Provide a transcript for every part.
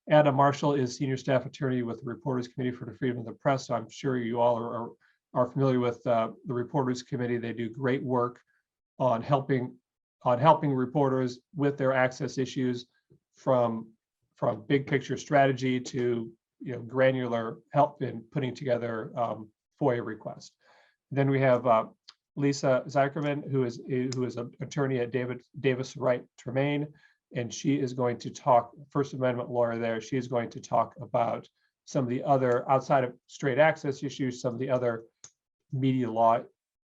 Adam Marshall is Senior Staff Attorney with the Reporters Committee for the Freedom of the Press. So I'm sure you all are familiar with the Reporters Committee. They do great work on helping reporters with their access issues, from big picture strategy to granular help in putting together FOIA requests. Then we have Lisa Zykerman, who is an attorney at Davis Wright Tremaine, and she is going to talk, First Amendment lawyer there. She is going to talk about some of the other, outside of straight access issues, some of the other media law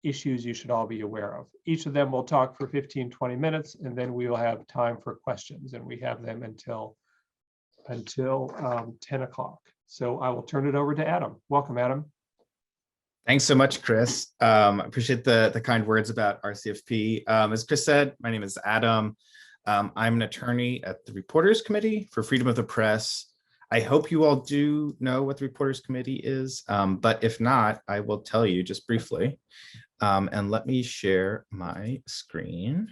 issues you should all be aware of. Each of them will talk for 15-20 minutes, and then we will have time for questions, and we have them until 10 o'clock. So I will turn it over to Adam. Welcome, Adam. Thanks so much, Chris. I appreciate the kind words about RCFP. As Chris said, my name is Adam. I'm an attorney at the Reporters Committee for Freedom of the Press. I hope you all do know what the Reporters Committee is, but if not, I will tell you just briefly. And let me share my screen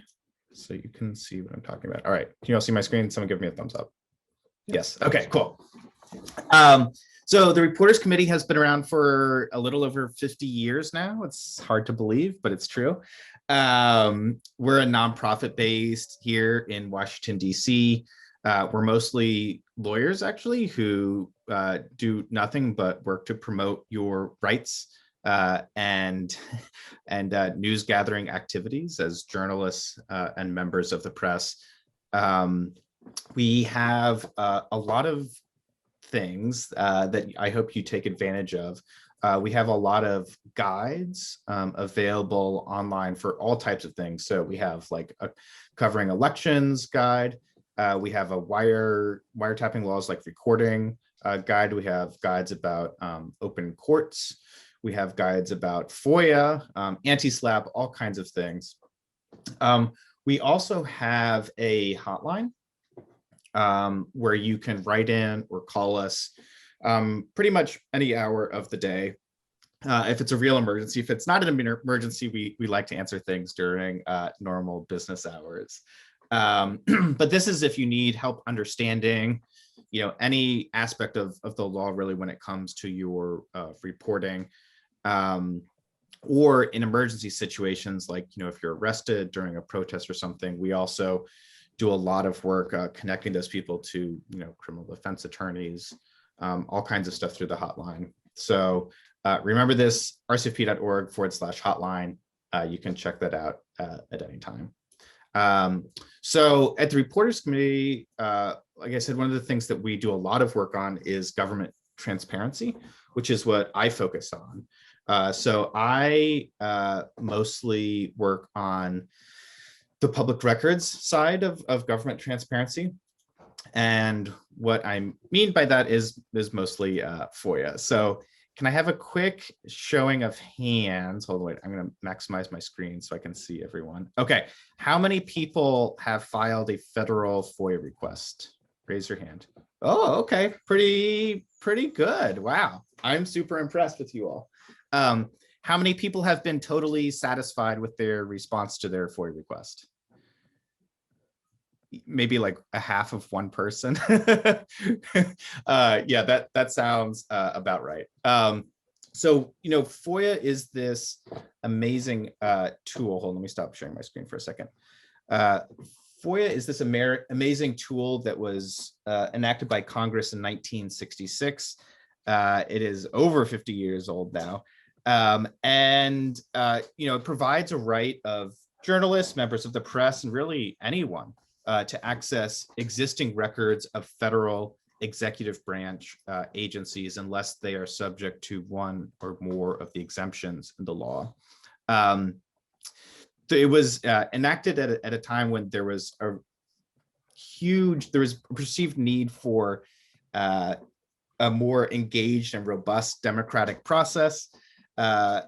so you can see what I'm talking about. All right, can you all see my screen? Someone give me a thumbs up. Yes, okay, cool. So the Reporters Committee has been around for a little over 50 years now. It's hard to believe, but it's true. We're a nonprofit based here in Washington, D.C. We're mostly lawyers, actually, who do nothing but work to promote your rights and news gathering activities as journalists and members of the press. We have a lot of things that I hope you take advantage of. We have a lot of guides available online for all types of things. So we have like a covering elections guide. We have a wiretapping laws like recording guide. We have guides about open courts. We have guides about FOIA, anti-SLAPP, all kinds of things. We also have a hotline where you can write in or call us pretty much any hour of the day. If it's a real emergency. If it's not an emergency, we like to answer things during normal business hours. But this is if you need help understanding, any aspect of the law, really, when it comes to your reporting, or in emergency situations, like, if you're arrested during a protest or something. We also do a lot of work connecting those people to, criminal defense attorneys, all kinds of stuff through the hotline. So remember this, rcfp.org/hotline. You can check that out at any time. So at the Reporters Committee, like I said, one of the things that we do a lot of work on is government transparency, which is what I focus on. So I mostly work on the public records side of government transparency. And what I mean by that is mostly FOIA. So can I have a quick showing of hands? Hold on, wait, I'm going to maximize my screen so I can see everyone. Okay, how many people have filed a federal FOIA request? Raise your hand. Oh, okay, pretty good. Wow, I'm super impressed with you all. How many people have been totally satisfied with their response to their FOIA request? Maybe like a half of one person. Yeah, that sounds about right. So, FOIA is this amazing tool. Hold on, let me stop sharing my screen for a second. FOIA is this amazing tool that was enacted by Congress in 1966. It is over 50 years old now. And it provides a right of journalists, members of the press, and really anyone to access existing records of federal executive branch agencies unless they are subject to one or more of the exemptions in the law. It was enacted at a time when there was a perceived need for a more engaged and robust democratic process.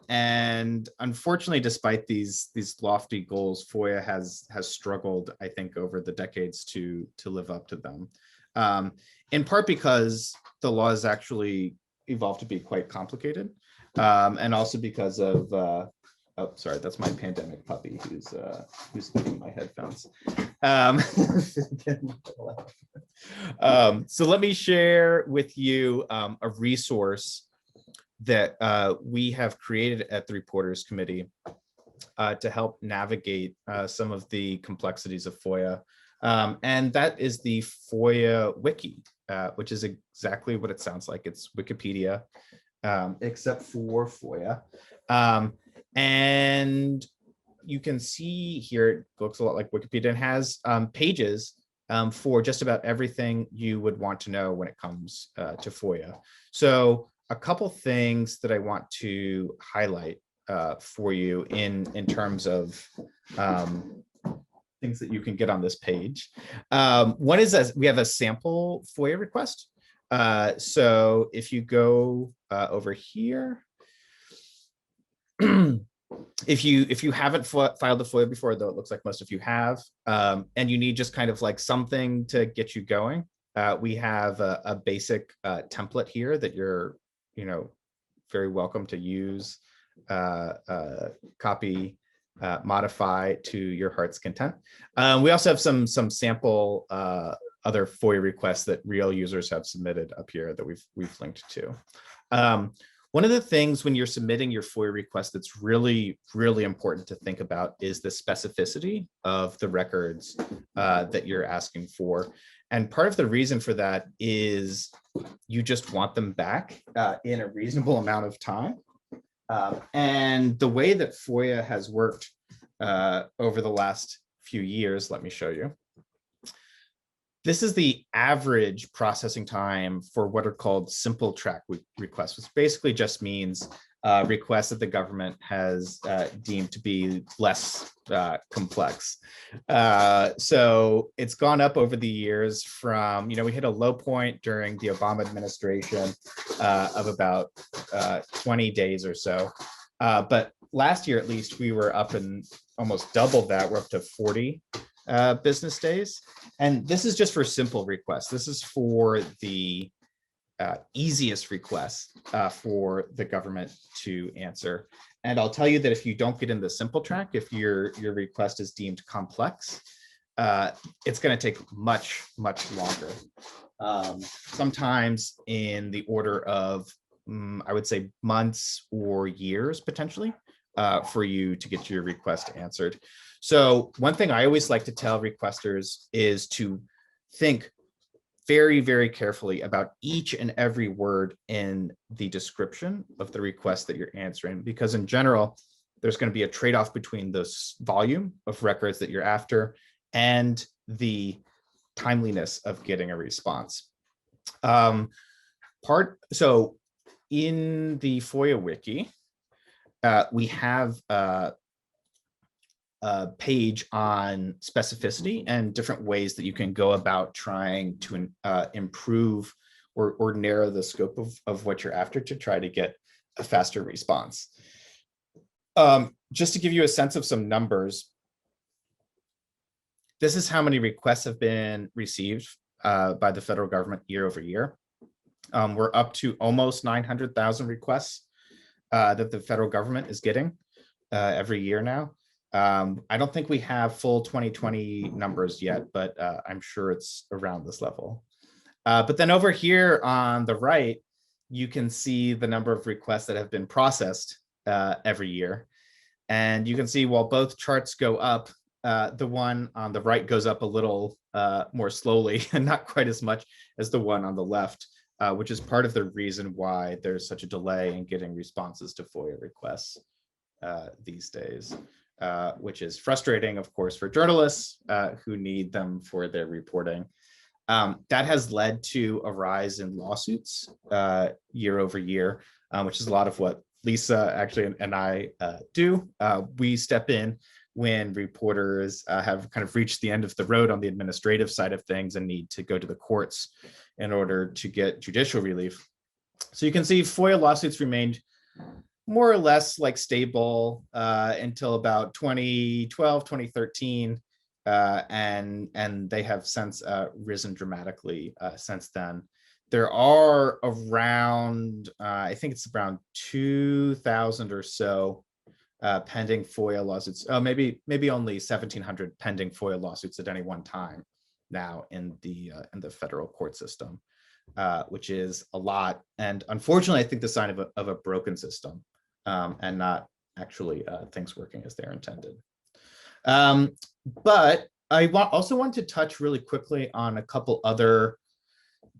And unfortunately, despite these lofty goals, FOIA has struggled, I think, over the decades to live up to them. In part because the law has actually evolved to be quite complicated, and also because of Oh, sorry, that's my pandemic puppy who's eating my headphones. So let me share with you a resource that we have created at the Reporters Committee to help navigate some of the complexities of FOIA. And that is the FOIA Wiki, which is exactly what it sounds like. It's Wikipedia, except for FOIA. And you can see here, it looks a lot like Wikipedia and has pages for just about everything you would want to know when it comes to FOIA. So a couple things that I want to highlight for you in terms of things that you can get on this page. One is we have a sample FOIA request. So if you go over here, if you haven't filed a FOIA before, though it looks like most of you have, and you need just kind of like something to get you going, we have a basic template here that you're, very welcome to use, copy, modify to your heart's content. We also have some sample other FOIA requests that real users have submitted up here that we've linked to. One of the things when you're submitting your FOIA request that's really, really important to think about is the specificity of the records that you're asking for. And part of the reason for that is you just want them back in a reasonable amount of time. And the way that FOIA has worked over the last few years, let me show you. This is the average processing time for what are called simple track requests, which basically just means requests that the government has deemed to be less complex. So it's gone up over the years from, we hit a low point during the Obama administration of about 20 days or so. But last year, at least, we were up in almost double that. We're up to 40 business days. And this is just for simple requests. This is for the easiest requests for the government to answer. And I'll tell you that if you don't get in the simple track, if your request is deemed complex, it's going to take much, much longer. Sometimes in the order of, I would say, months or years, potentially, for you to get your request answered. So one thing I always like to tell requesters is to think very, very carefully about each and every word in the description of the request that you're answering, because in general, there's going to be a trade-off between the volume of records that you're after and the timeliness of getting a response. So in the FOIA Wiki, we have a page on specificity and different ways that you can go about trying to improve or narrow the scope of what you're after to try to get a faster response. Just to give you a sense of some numbers, this is how many requests have been received by the federal government year over year. We're up to almost 900,000 requests that the federal government is getting every year now. I don't think we have full 2020 numbers yet, but I'm sure it's around this level. But then over here on the right, you can see the number of requests that have been processed every year. And you can see while both charts go up, the one on the right goes up a little more slowly and not quite as much as the one on the left, which is part of the reason why there's such a delay in getting responses to FOIA requests these days. Which is frustrating, of course, for journalists who need them for their reporting. That has led to a rise in lawsuits year over year, which is a lot of what Lisa actually and I do. We step in when reporters have kind of reached the end of the road on the administrative side of things and need to go to the courts in order to get judicial relief. So you can see FOIA lawsuits remained more or less like stable until about 2012, 2013, and they have since risen dramatically since then. There are around, I think it's around 2,000 or so pending FOIA lawsuits. Oh, maybe only 1,700 pending FOIA lawsuits at any one time now in the federal court system, which is a lot. And unfortunately, I think the sign of a broken system, and not actually things working as they're intended. But I also want to touch really quickly on a couple other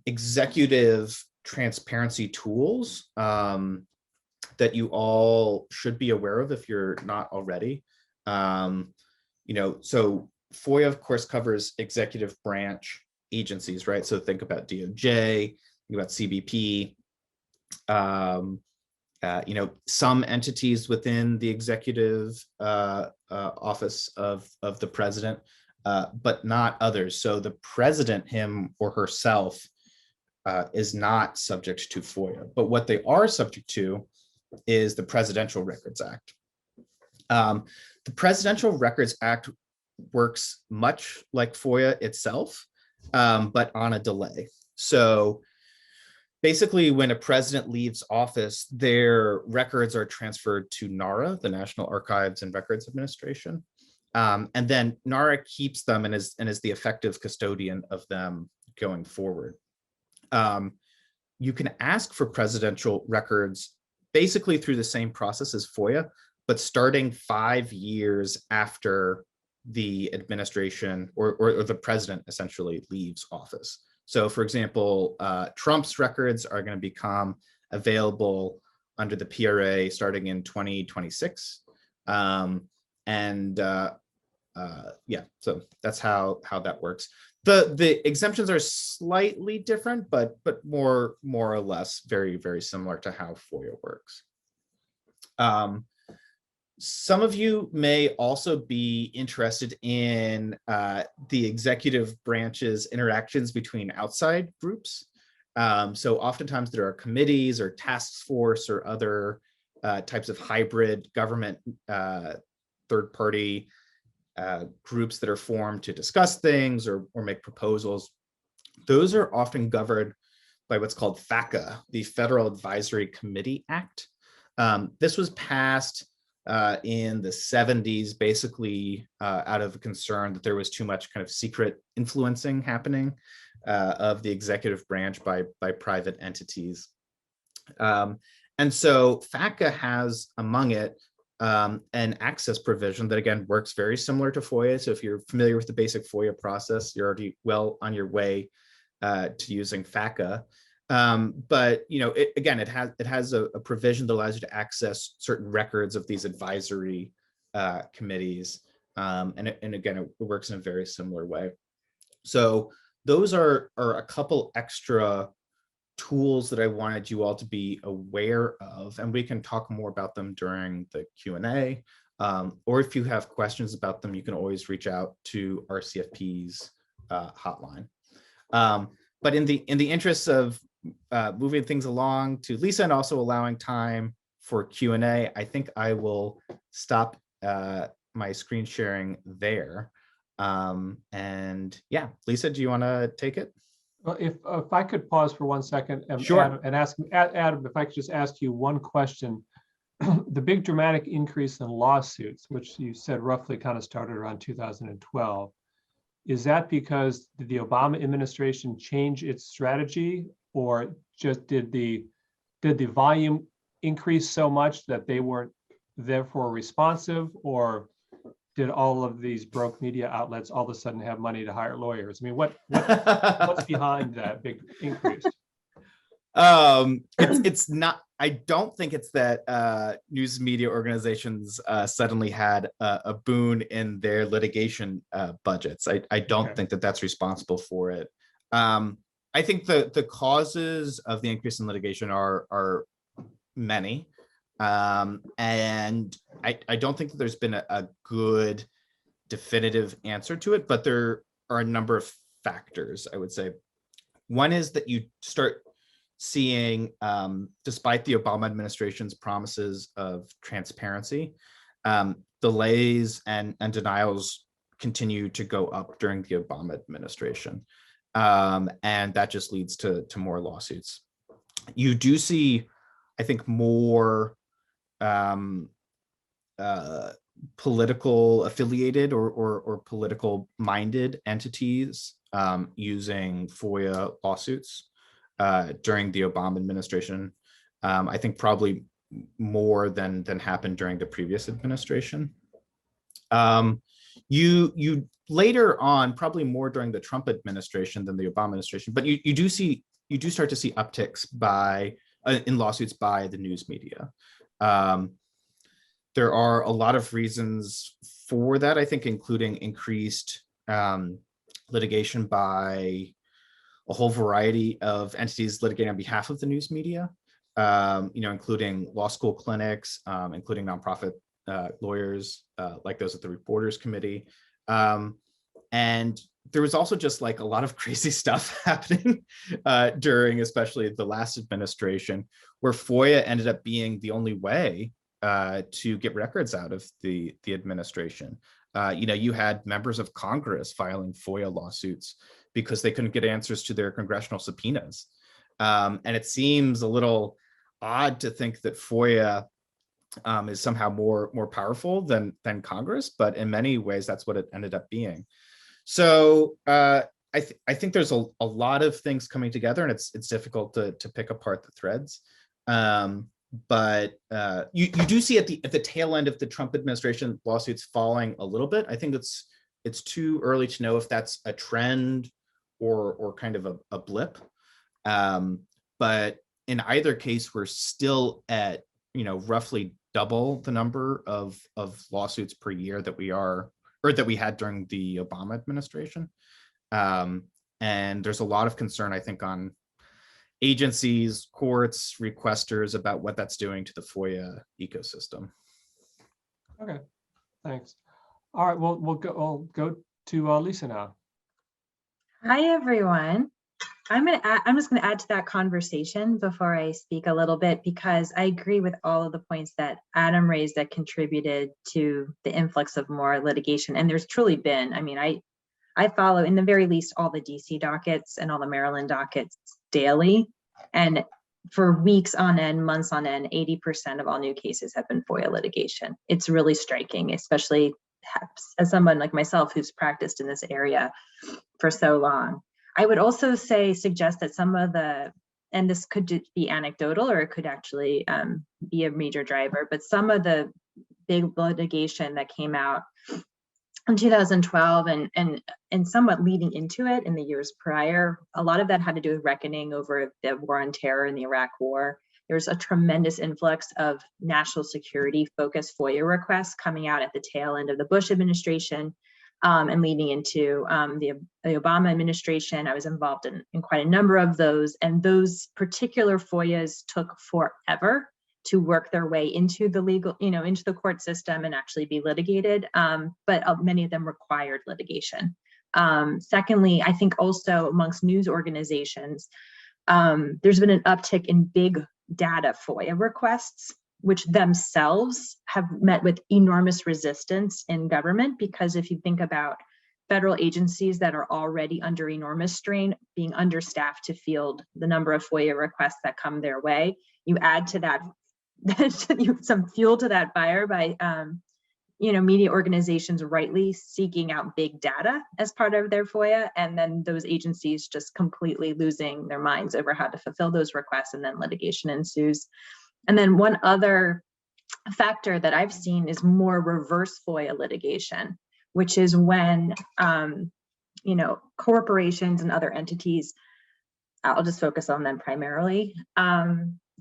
executive transparency tools that you all should be aware of if you're not already. So FOIA, of course, covers executive branch agencies, right? So think about DOJ, think about CBP, some entities within the executive office of the president, but not others. So the president, him or herself, is not subject to FOIA. But what they are subject to is the Presidential Records Act. The Presidential Records Act works much like FOIA itself, but on a delay. So basically, when a president leaves office, their records are transferred to NARA, the National Archives and Records Administration. And then NARA keeps them and is the effective custodian of them going forward. You can ask for presidential records basically through the same process as FOIA, but starting 5 years after the administration or the president essentially leaves office. So for example, Trump's records are going to become available under the PRA starting in 2026. So that's how that works. The exemptions are slightly different, but more or less very, very similar to how FOIA works. Some of you may also be interested in the executive branch's interactions between outside groups. So oftentimes there are committees or task force or other types of hybrid government third-party groups that are formed to discuss things or make proposals. Those are often governed by what's called FACA, the Federal Advisory Committee Act. This was passed in the 70s, basically out of a concern that there was too much kind of secret influencing happening of the executive branch by private entities. And so FACA has among it an access provision that, again, works very similar to FOIA. So if you're familiar with the basic FOIA process, you're already well on your way to using FACA. But it has a provision that allows you to access certain records of these advisory committees, and again, it works in a very similar way. So those are a couple extra tools that I wanted you all to be aware of, and we can talk more about them during the Q&A. Or if you have questions about them, you can always reach out to RCFP's hotline. But in the interests of moving things along to Lisa and also allowing time for Q&A, I think I will stop my screen sharing there. And yeah, Lisa, do you want to take it? Well, if I could pause for 1 second and, sure. and ask Adam, if I could just ask you one question. The big dramatic increase in lawsuits, which you said roughly kind of started around 2012, is that because did the Obama administration change its strategy, or just did the volume increase so much that they weren't therefore responsive, or did all of these broke media outlets all of a sudden have money to hire lawyers? I mean, what's behind that big increase? It's not. I don't think it's that news media organizations suddenly had a boon in their litigation budgets. I don't think that that's responsible for it. I think the causes of the increase in litigation are many. And I don't think that there's been a good definitive answer to it, but there are a number of factors, I would say. One is that you start seeing, despite the Obama administration's promises of transparency, delays and denials continue to go up during the Obama administration. And that just leads to more lawsuits. You do see, I think, more political affiliated or political minded entities using FOIA lawsuits during the Obama administration. I think probably more than happened during the previous administration. You later on, probably more during the Trump administration than the Obama administration, but you do start to see upticks in lawsuits by the news media. There are a lot of reasons for that, I think, including increased litigation by a whole variety of entities litigating on behalf of the news media, including law school clinics, including nonprofit lawyers like those at the Reporters Committee. And there was also just like a lot of crazy stuff happening during especially the last administration, where FOIA ended up being the only way to get records out of the administration. You had members of Congress filing FOIA lawsuits because they couldn't get answers to their congressional subpoenas. And it seems a little odd to think that FOIA is somehow more powerful than Congress, but in many ways, that's what it ended up being. So I think there's a lot of things coming together, and it's difficult to pick apart the threads. But you do see at the tail end of the Trump administration lawsuits falling a little bit. I think it's too early to know if that's a trend or kind of a blip. But in either case, we're still at roughly double the number of lawsuits per year that we had during the Obama administration. And there's a lot of concern, I think, on agencies, courts, requesters about what that's doing to the FOIA ecosystem. Okay, thanks. All right, we'll go to Lisa now. Hi, everyone. I'm just going to add to that conversation before I speak a little bit, because I agree with all of the points that Adam raised that contributed to the influx of more litigation. And there's truly been, I follow, in the very least, all the DC dockets and all the Maryland dockets daily. And for weeks on end, months on end, 80% of all new cases have been FOIA litigation. It's really striking, especially as someone like myself who's practiced in this area for so long. I would also suggest that some of and this could be anecdotal or it could actually be a major driver, but some of the big litigation that came out in 2012 and somewhat leading into it in the years prior, a lot of that had to do with reckoning over the war on terror and the Iraq War. There's a tremendous influx of national security focused FOIA requests coming out at the tail end of the Bush administration and leading into the Obama administration. I was involved in quite a number of those, and those particular FOIAs took forever to work their way into the legal, into the court system and actually be litigated. But many of them required litigation. Secondly, I think also amongst news organizations, there's been an uptick in big data FOIA requests, which themselves have met with enormous resistance in government, because if you think about federal agencies that are already under enormous strain, being understaffed to field the number of FOIA requests that come their way, you add to that some fuel to that fire by media organizations rightly seeking out big data as part of their FOIA, and then those agencies just completely losing their minds over how to fulfill those requests, and then litigation ensues. And then one other factor that I've seen is more reverse FOIA litigation, which is when corporations and other entities, I'll just focus on them primarily,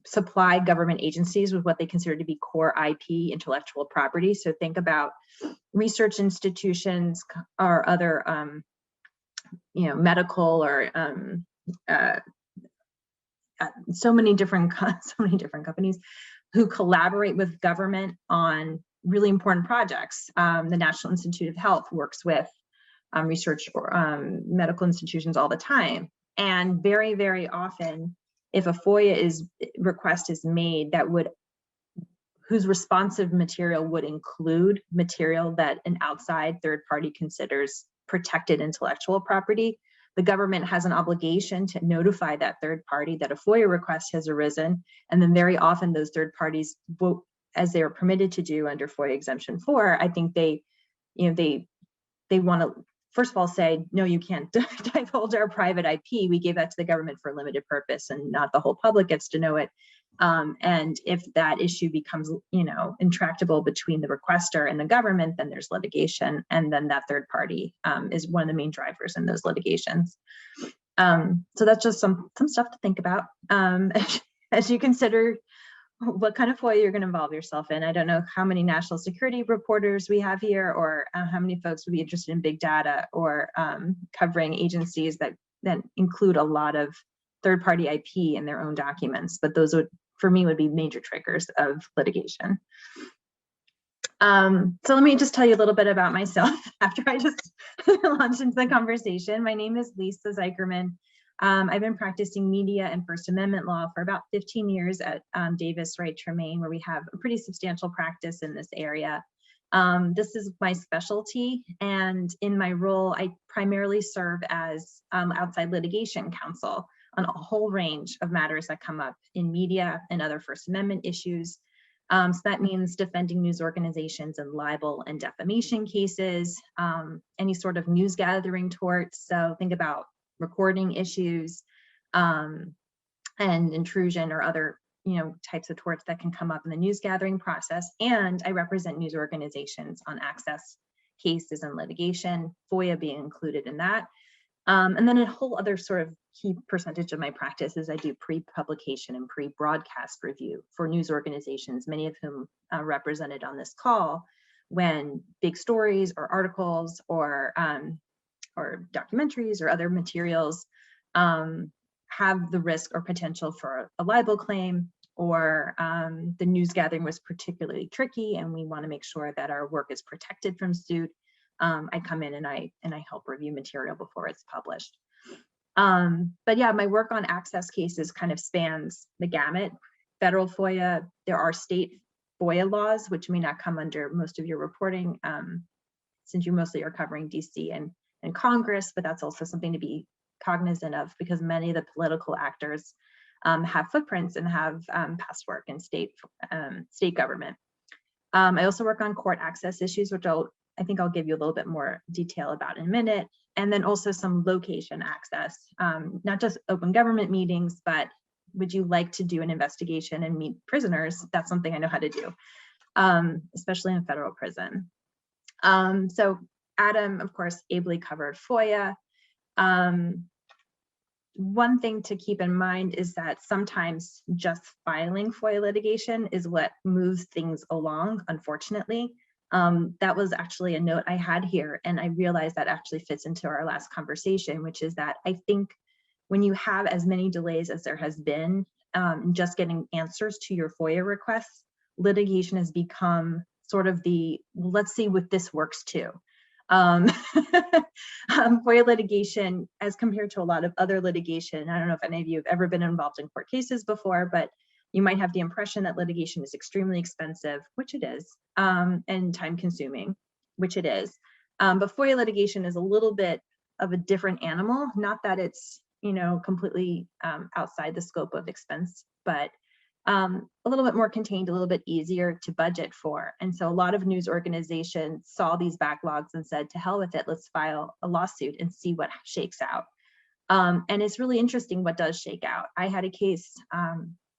supply government agencies with what they consider to be core IP, intellectual property. So think about research institutions or other, medical or so many different companies who collaborate with government on really important projects. The National Institute of Health works with research medical institutions all the time, and very, very often, if a FOIA request is made whose responsive material would include material that an outside third party considers protected intellectual property, the government has an obligation to notify that third party that a FOIA request has arisen. And then very often those third parties as they're permitted to do under FOIA Exemption 4, I think they want to, first of all, say, no, you can't divulge our private IP. We gave that to the government for a limited purpose, and not the whole public gets to know it. And if that issue becomes, intractable between the requester and the government, then there's litigation. And then that third party is one of the main drivers in those litigations. So that's just some stuff to think about as you consider what kind of FOIA you're going to involve yourself in. I don't know how many national security reporters we have here, or how many folks would be interested in big data, or covering agencies that include a lot of third-party IP in their own documents. But those would, for me, would be major triggers of litigation. So let me just tell you a little bit about myself after I just launched into the conversation. My name is Lisa Zeikerman. I've been practicing media and First Amendment law for about 15 years at Davis Wright Tremaine, where we have a pretty substantial practice in this area. This is my specialty, and in my role, I primarily serve as outside litigation counsel on a whole range of matters that come up in media and other First Amendment issues. So that means defending news organizations in libel and defamation cases, any sort of news gathering torts. So think about recording issues and intrusion or other types of torts that can come up in the news gathering process. And I represent news organizations on access cases and litigation, FOIA being included in that. And then a whole other sort of key percentage of my practice is I do pre-publication and pre-broadcast review for news organizations, many of whom are represented on this call, when big stories or articles or documentaries or other materials have the risk or potential for a libel claim, or the news gathering was particularly tricky and we want to make sure that our work is protected from suit. I come in and I help review material before it's published. But yeah, my work on access cases kind of spans the gamut. Federal FOIA, there are state FOIA laws, which may not come under most of your reporting, since you mostly are covering DC and Congress, but that's also something to be cognizant of, because many of the political actors have footprints and have past work in state government. I also work on court access issues, which I think I'll give you a little bit more detail about in a minute. And then also some location access, not just open government meetings, but would you like to do an investigation and meet prisoners? That's something I know how to do, especially in federal prison. So Adam, of course, ably covered FOIA. One thing to keep in mind is that sometimes just filing FOIA litigation is what moves things along, unfortunately. That was actually a note I had here, and I realized that actually fits into our last conversation, which is that I think when you have as many delays as there has been, just getting answers to your FOIA requests, litigation has become sort of the, let's see what this works too. FOIA litigation, as compared to a lot of other litigation, I don't know if any of you have ever been involved in court cases before, but you might have the impression that litigation is extremely expensive, which it is, and time consuming, which it is. But FOIA litigation is a little bit of a different animal, not that it's, completely outside the scope of expense, but a little bit more contained, a little bit easier to budget for. And so a lot of news organizations saw these backlogs and said, to hell with it, let's file a lawsuit and see what shakes out. And it's really interesting what does shake out. I had a case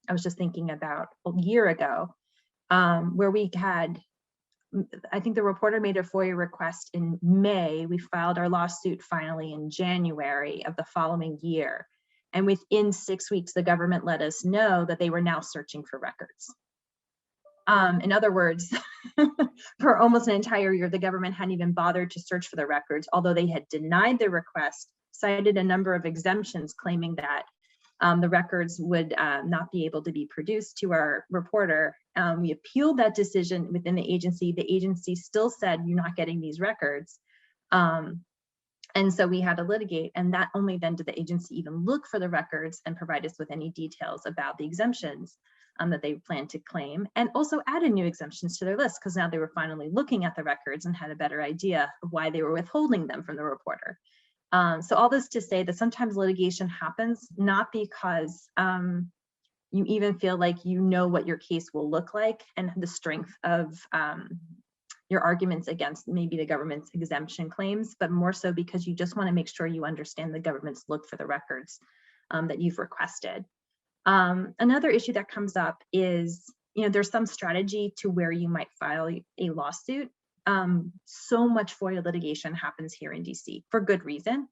I was just thinking about a year ago, where we had, I think the reporter made a FOIA request in May. We filed our lawsuit finally in January of the following year. And within 6 weeks, the government let us know that they were now searching for records. In other words, for almost an entire year, the government hadn't even bothered to search for the records, although they had denied the request, cited a number of exemptions claiming that the records would not be able to be produced to our reporter. We appealed that decision within the agency. The agency still said, you're not getting these records. And so we had to litigate, and that only then did the agency even look for the records and provide us with any details about the exemptions that they planned to claim, and also added new exemptions to their list, because now they were finally looking at the records and had a better idea of why they were withholding them from the reporter. So all this to say that sometimes litigation happens not because you even feel like you know what your case will look like and the strength of your arguments against maybe the government's exemption claims, but more so because you just want to make sure you understand the government's look for the records that you've requested. Another issue that comes up is, there's some strategy to where you might file a lawsuit. So much FOIA litigation happens here in DC for good reason.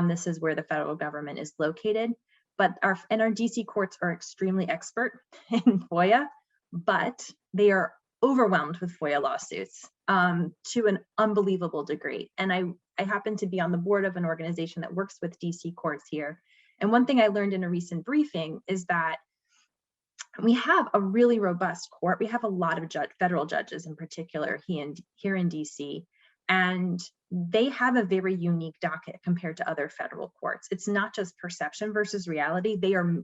This is where the federal government is located, but our DC courts are extremely expert in FOIA, but they are overwhelmed with FOIA lawsuits to an unbelievable degree. And I happen to be on the board of an organization that works with DC courts here. And one thing I learned in a recent briefing is that we have a really robust court. We have a lot of federal judges in particular here in DC, and they have a very unique docket compared to other federal courts. It's not just perception versus reality. They are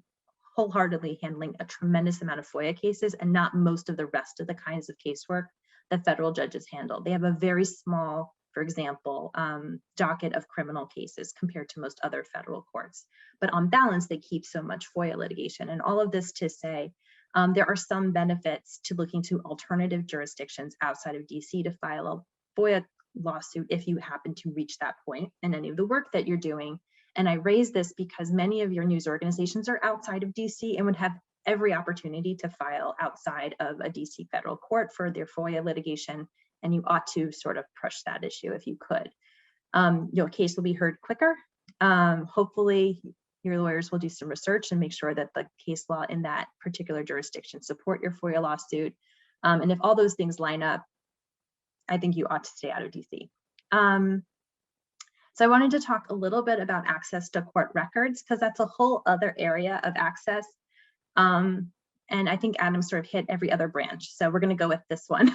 wholeheartedly handling a tremendous amount of FOIA cases and not most of the rest of the kinds of casework that federal judges handle. They have a very small, for example, docket of criminal cases compared to most other federal courts. But on balance, they keep so much FOIA litigation. And all of this to say, there are some benefits to looking to alternative jurisdictions outside of DC to file a FOIA lawsuit if you happen to reach that point in any of the work that you're doing. And I raise this because many of your news organizations are outside of DC and would have every opportunity to file outside of a DC federal court for their FOIA litigation. And you ought to sort of push that issue if you could. Your case will be heard quicker. Hopefully your lawyers will do some research and make sure that the case law in that particular jurisdiction support your FOIA lawsuit. And if all those things line up, I think you ought to stay out of DC. So I wanted to talk a little bit about access to court records, because that's a whole other area of access. And I think Adam sort of hit every other branch. So we're going to go with this one.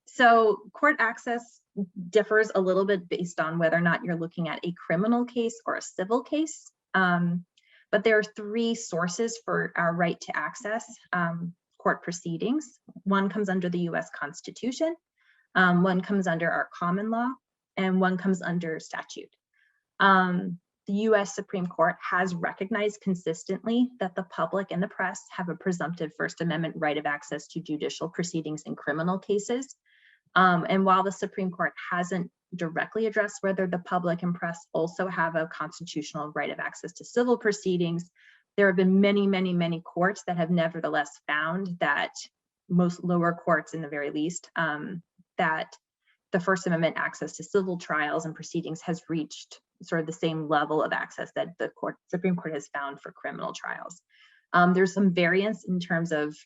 So court access differs a little bit based on whether or not you're looking at a criminal case or a civil case. But there are three sources for our right to access court proceedings. One comes under the US Constitution, one comes under our common law, and one comes under statute. The US Supreme Court has recognized consistently that the public and the press have a presumptive First Amendment right of access to judicial proceedings in criminal cases. And while the Supreme Court hasn't directly addressed whether the public and press also have a constitutional right of access to civil proceedings, there have been many, many, many courts that have nevertheless found that, most lower courts in the very least, that the First Amendment access to civil trials and proceedings has reached sort of the same level of access that the Supreme Court has found for criminal trials. There's some variance in terms of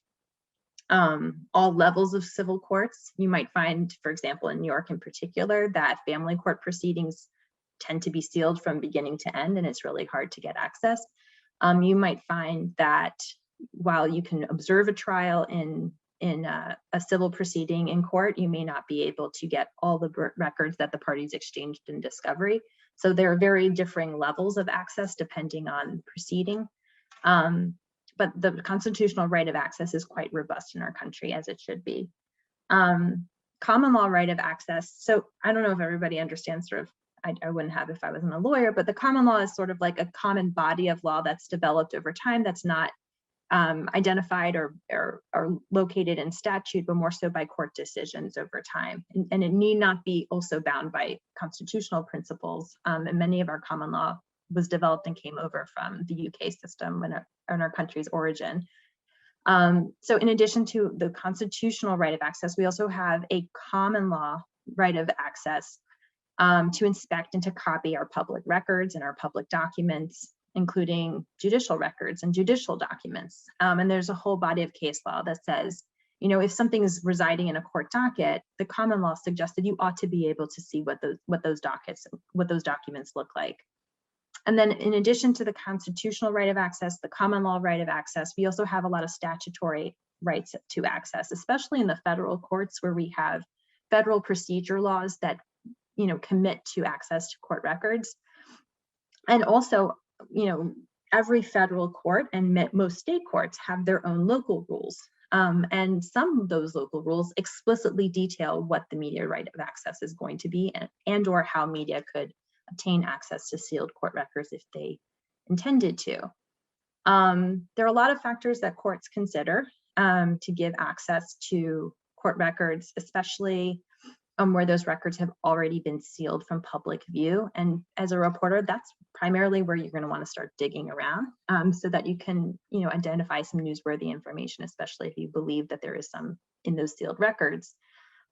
all levels of civil courts. You might find, for example, in New York in particular, that family court proceedings tend to be sealed from beginning to end, and it's really hard to get access. You might find that while you can observe a trial in a civil proceeding in court, you may not be able to get all the records that the parties exchanged in discovery. So there are very differing levels of access depending on proceeding. But the constitutional right of access is quite robust in our country, as it should be. Common law right of access. So I don't know if everybody understands sort of, I wouldn't have if I wasn't a lawyer, but the common law is sort of like a common body of law that's developed over time that's not identified or located in statute, but more so by court decisions over time. And it need not be also bound by constitutional principles. And many of our common law was developed and came over from the UK system in our country's origin. So in addition to the constitutional right of access, we also have a common law right of access to inspect and to copy our public records and our public documents, including judicial records and judicial documents. And there's a whole body of case law that says, if something is residing in a court docket, the common law suggested you ought to be able to see what those documents look like. And then in addition to the constitutional right of access, the common law right of access, we also have a lot of statutory rights to access, especially in the federal courts where we have federal procedure laws that commit to access to court records. And also, every federal court and most state courts have their own local rules. And some of those local rules explicitly detail what the media right of access is going to be and or how media could obtain access to sealed court records if they intended to. There are a lot of factors that courts consider to give access to court records, especially where those records have already been sealed from public view. And as a reporter, that's primarily where you're going to want to start digging around so that you can, identify some newsworthy information, especially if you believe that there is some in those sealed records.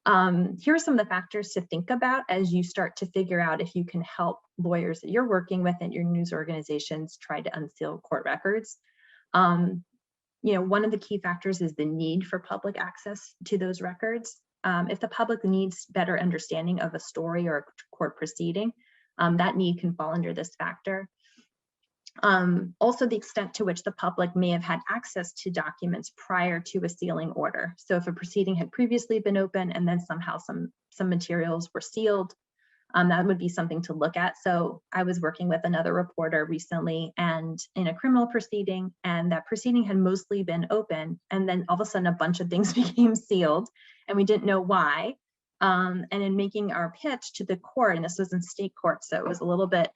Here are some of the factors to think about as you start to figure out if you can help lawyers that you're working with and your news organizations try to unseal court records. One of the key factors is the need for public access to those records. If the public needs better understanding of a story or a court proceeding, that need can fall under this factor. Also, the extent to which the public may have had access to documents prior to a sealing order. So if a proceeding had previously been open and then somehow some materials were sealed, that would be something to look at. So I was working with another reporter recently and in a criminal proceeding, and that proceeding had mostly been open. And then all of a sudden a bunch of things became sealed and we didn't know why. And in making our pitch to the court, and this was in state court, so it was a little bit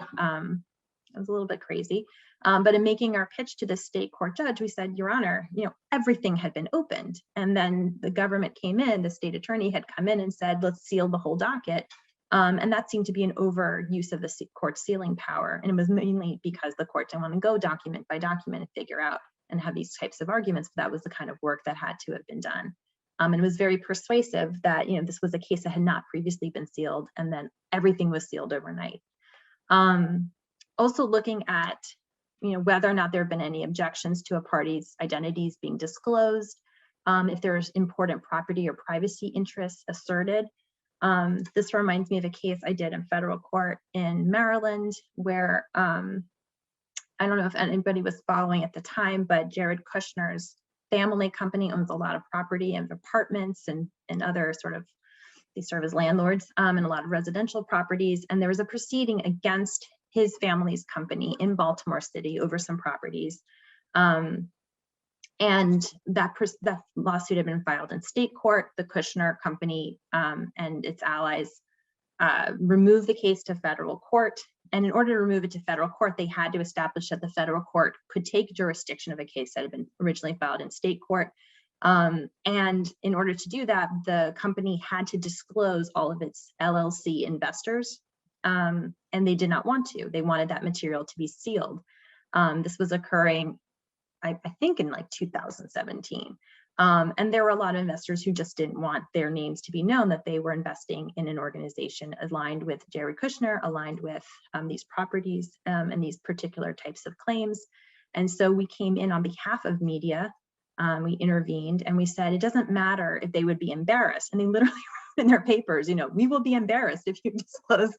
crazy. But in making our pitch to the state court judge, we said, Your Honor, everything had been opened. And then the government came in, the state attorney had come in and said, let's seal the whole docket. And that seemed to be an overuse of the court sealing power. And it was mainly because the court didn't want to go document by document and figure out and have these types of arguments. But that was the kind of work that had to have been done. And it was very persuasive that, this was a case that had not previously been sealed, and then everything was sealed overnight. Also looking at, whether or not there have been any objections to a party's identities being disclosed, if there's important property or privacy interests asserted. This reminds me of a case I did in federal court in Maryland where I don't know if anybody was following at the time, but Jared Kushner's family company owns a lot of property and apartments and other they serve as landlords and a lot of residential properties. And there was a proceeding against his family's company in Baltimore City over some properties. And that lawsuit had been filed in state court. The Kushner company and its allies removed the case to federal court. And in order to remove it to federal court, they had to establish that the federal court could take jurisdiction of a case that had been originally filed in state court. And in order to do that, the company had to disclose all of its LLC investors. And they did not want to. They wanted that material to be sealed. This was occurring, I think, in like 2017. And there were a lot of investors who just didn't want their names to be known that they were investing in an organization aligned with Jared Kushner, aligned with these properties and these particular types of claims. And so we came in on behalf of media. We intervened and we said, it doesn't matter if they would be embarrassed. And they literally wrote in their papers, we will be embarrassed if you disclose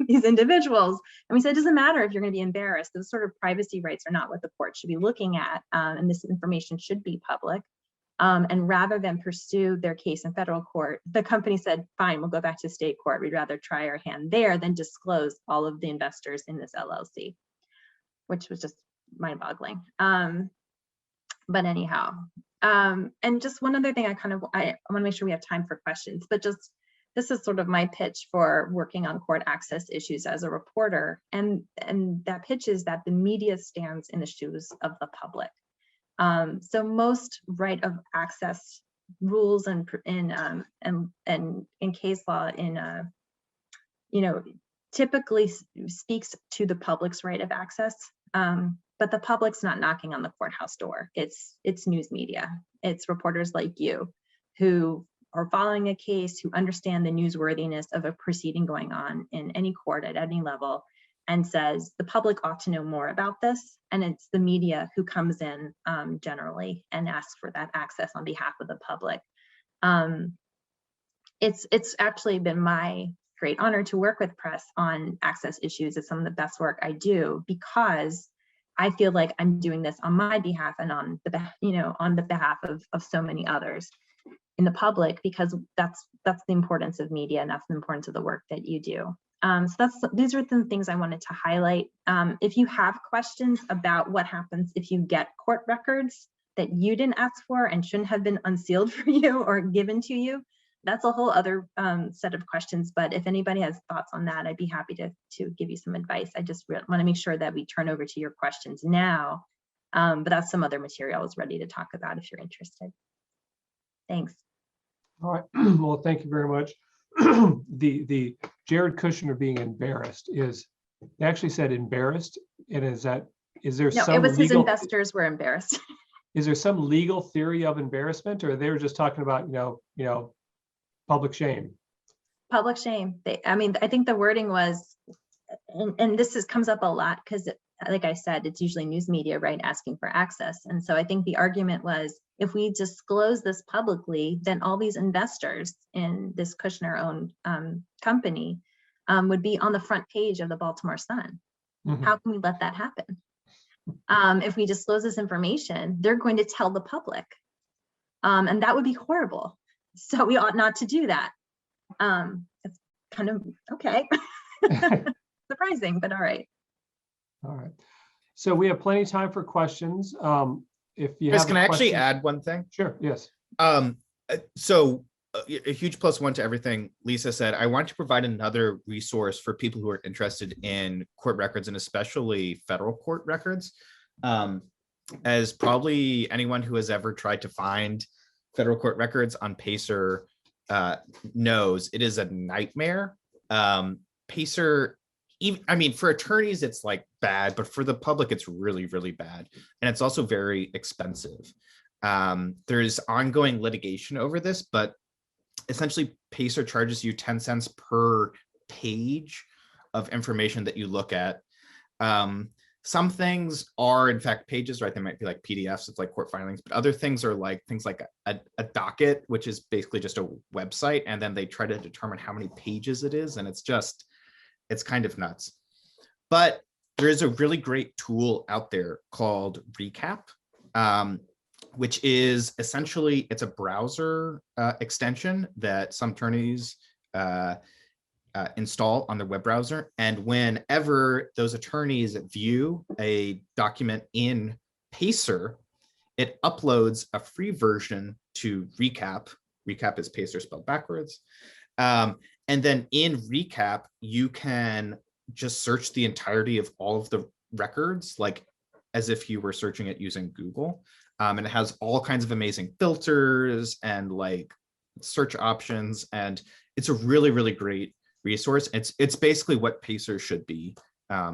these individuals. And we said, it doesn't matter if you're going to be embarrassed. Those sort of privacy rights are not what the court should be looking at. And this information should be public. And rather than pursue their case in federal court, the company said, fine, we'll go back to state court. We'd rather try our hand there than disclose all of the investors in this LLC, which was just mind-boggling. But anyhow, and just one other thing I want to make sure we have time for questions, but just this is sort of my pitch for working on court access issues as a reporter. And that pitch is that the media stands in the shoes of the public. So most right of access rules and in case law typically speaks to the public's right of access. But the public's not knocking on the courthouse door. It's news media. It's reporters like you who are following a case, who understand the newsworthiness of a proceeding going on in any court at any level and says the public ought to know more about this. And it's the media who comes in generally and asks for that access on behalf of the public. It's actually been my great honor to work with press on access issues. It's some of the best work I do because I feel like I'm doing this on my behalf and on the behalf of so many others in the public, because that's the importance of media and that's the importance of the work that you do. So these are the things I wanted to highlight. If you have questions about what happens if you get court records that you didn't ask for and shouldn't have been unsealed for you or given to you, that's a whole other set of questions. But if anybody has thoughts on that, I'd be happy to give you some advice. I just want to make sure that we turn over to your questions now But that's some other material I was ready to talk about if you're interested. Thanks. All right. Well, thank you very much. The Jared Kushner being embarrassed is, they actually said embarrassed. And is there No, some it was his legal, investors were embarrassed. is there some legal theory of embarrassment, or they were just talking about, public shame? Public shame. I mean, I think the wording was, and this comes up a lot because, like I said, it's usually news media, right, asking for access. And so I think the argument was, if we disclose this publicly, then all these investors in this Kushner-owned company would be on the front page of the Baltimore Sun. Mhm. How can we let that happen? If we disclose this information, they're going to tell the public. And that would be horrible. So we ought not to do that. It's kind of, okay. Surprising, but all right. All right. So we have plenty of time for questions. If you Chris, have can a I actually question- add one thing? Sure, yes. So a huge plus one to everything Lisa said. I want to provide another resource for people who are interested in court records and especially federal court records. As probably anyone who has ever tried to find federal court records on Pacer knows, it is a nightmare. Pacer, even, I mean, for attorneys, it's like bad, but for the public, it's really, really bad. And it's also very expensive. There's ongoing litigation over this, but essentially Pacer charges you 10 cents per page of information that you look at. Some things are in fact pages, right? They might be like PDFs, it's like court filings, but other things are like things like a docket, which is basically just a website. And then they try to determine how many pages it is. And it's kind of nuts. But there is a really great tool out there called Recap, which is essentially, it's a browser extension that some attorneys install on their web browser. And whenever those attorneys view a document in Pacer, it uploads a free version to Recap. Recap is Pacer spelled backwards. And then in Recap, you can just search the entirety of all of the records, like as if you were searching it using Google. And it has all kinds of amazing filters and like search options. And it's a really, really great resource. It's basically what Pacer should be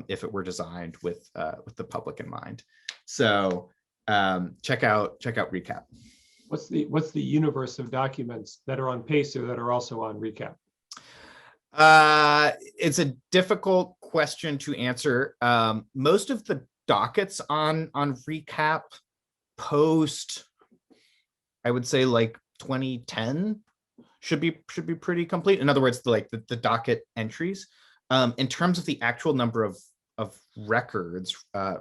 if it were designed with the public in mind. So check out Recap. What's the universe of documents that are on Pacer that are also on Recap? It's a difficult question to answer. Most of the dockets on Recap post, I would say like 2010 should be pretty complete. In other words, the docket entries. In terms of the actual number of records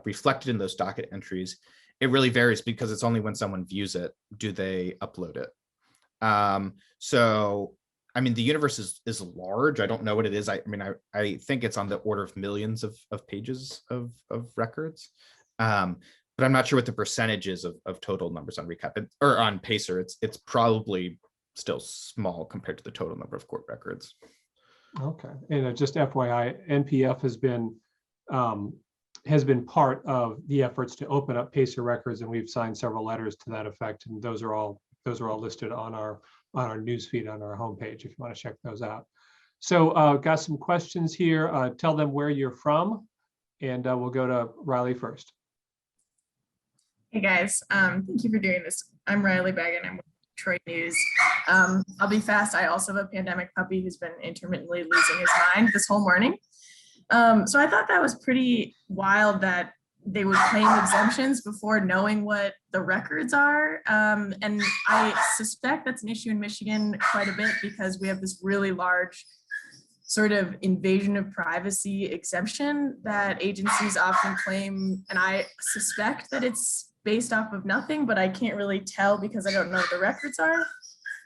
reflected in those docket entries, it really varies because it's only when someone views it do they upload it. So I mean, the universe is large. I don't know what it is. I mean, I think it's on the order of millions of pages of records. But I'm not sure what the percentage is of total numbers on Recap or on Pacer. It's probably still small compared to the total number of court records. Okay, and just FYI, NPF has been part of the efforts to open up Pacer records, and we've signed several letters to that effect. And those are all listed on our newsfeed on our homepage if you want to check those out. So got some questions here. Tell them where you're from, and we'll go to Riley first. Hey guys, thank you for doing this. I'm Riley Baggin. I'm with Detroit News. I'll be fast. I also have a pandemic puppy who's been intermittently losing his mind this whole morning. So I thought that was pretty wild that they would claim exemptions before knowing what the records are. And I suspect that's an issue in Michigan quite a bit because we have this really large sort of invasion of privacy exemption that agencies often claim. And I suspect that it's based off of nothing, but I can't really tell because I don't know what the records are.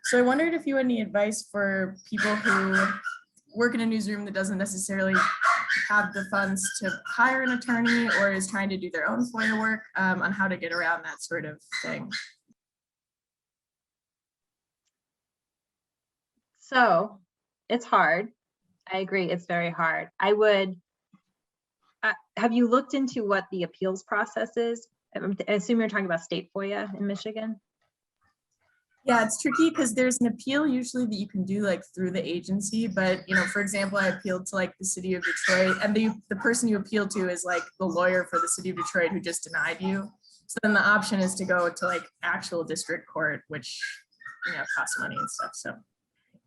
So I wondered if you had any advice for people who work in a newsroom that doesn't necessarily have the funds to hire an attorney or is trying to do their own FOIA work on how to get around that sort of thing. So it's hard. I agree, it's very hard. I would, have you looked into what the appeals process is? I assume you're talking about state FOIA in Michigan. Yeah, it's tricky because there's an appeal usually that you can do like through the agency, but for example, I appealed to like the city of Detroit, and the person you appeal to is like the lawyer for the city of Detroit who just denied you. So then the option is to go to like actual district court, which costs money and stuff. So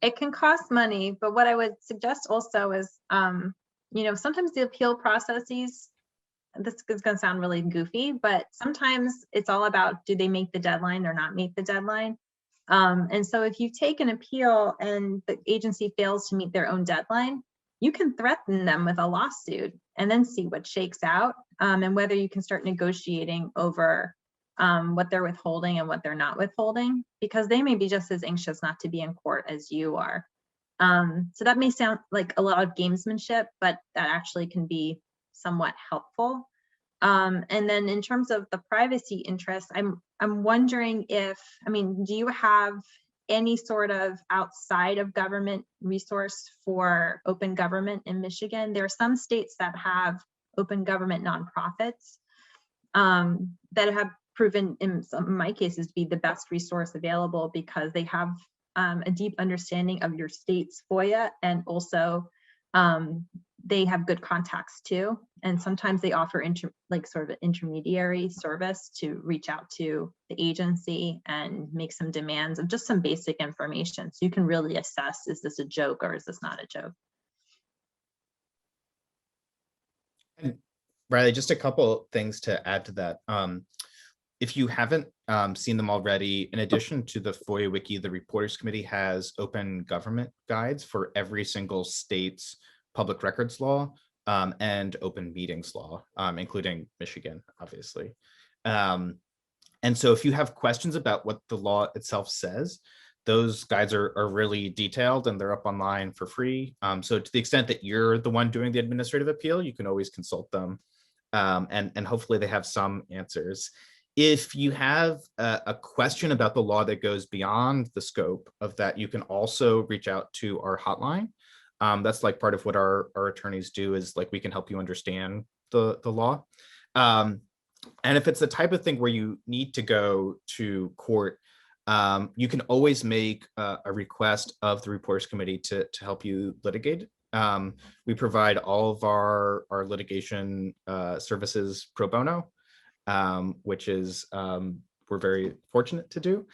it can cost money, but what I would suggest also is, sometimes the appeal processes, this is going to sound really goofy, but sometimes it's all about, do they make the deadline or not meet the deadline? And so if you take an appeal and the agency fails to meet their own deadline, you can threaten them with a lawsuit and then see what shakes out, and whether you can start negotiating over what they're withholding and what they're not withholding, because they may be just as anxious not to be in court as you are. So that may sound like a lot of gamesmanship, but that actually can be somewhat helpful. And then in terms of the privacy interests, I'm wondering do you have any sort of outside of government resource for open government in Michigan? There are some states that have open government nonprofits that have proven in my cases to be the best resource available, because they have a deep understanding of your state's FOIA, and also they have good contacts too. And sometimes they offer sort of an intermediary service to reach out to the agency and make some demands of just some basic information. So you can really assess, is this a joke or is this not a joke? And Riley, just a couple things to add to that. If you haven't seen them already, in addition to the FOIA Wiki, the Reporters Committee has open government guides for every single state's public records law and open meetings law, including Michigan, obviously. And so if you have questions about what the law itself says, those guides are really detailed and they're up online for free. So to the extent that you're the one doing the administrative appeal, you can always consult them. And hopefully they have some answers. If you have a question about the law that goes beyond the scope of that, you can also reach out to our hotline. That's like part of what our attorneys do, is like, we can help you understand the law. And if it's the type of thing where you need to go to court, you can always make a request of the Reporters Committee to help you litigate. We provide all of our litigation services pro bono, which is we're very fortunate to do.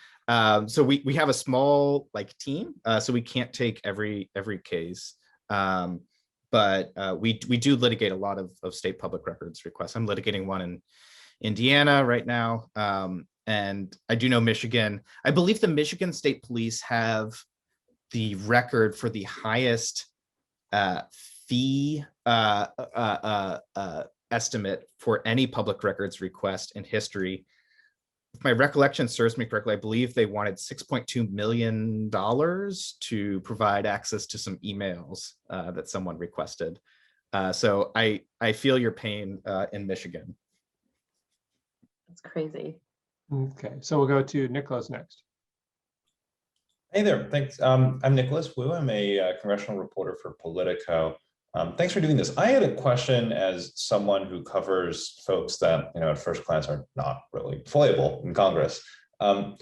So we have a small team, so we can't take every case, but we do litigate a lot of state public records requests. I'm litigating one in Indiana right now, and I do know Michigan. I believe the Michigan State Police have the record for the highest fee estimate for any public records request in history. If my recollection serves me correctly, I believe they wanted $6.2 million to provide access to some emails that someone requested. So I feel your pain in Michigan. That's crazy. Okay, so we'll go to Nicholas next. Hey there, thanks. I'm Nicholas Wu. I'm a congressional reporter for Politico. Thanks for doing this. I had a question as someone who covers folks that, at first glance are not really FOIAble in Congress. Do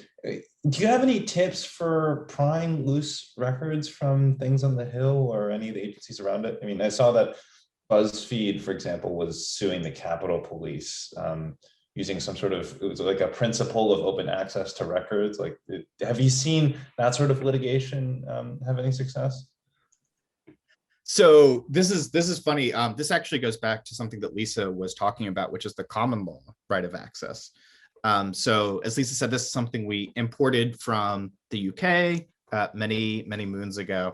you have any tips for prying loose records from things on the Hill or any of the agencies around it? I mean, I saw that BuzzFeed, for example, was suing the Capitol Police using some sort of, it was like a principle of open access to records. Like, have you seen that sort of litigation have any success? So this is funny. This actually goes back to something that Lisa was talking about, which is the common law right of access. So as Lisa said, this is something we imported from the UK many moons ago.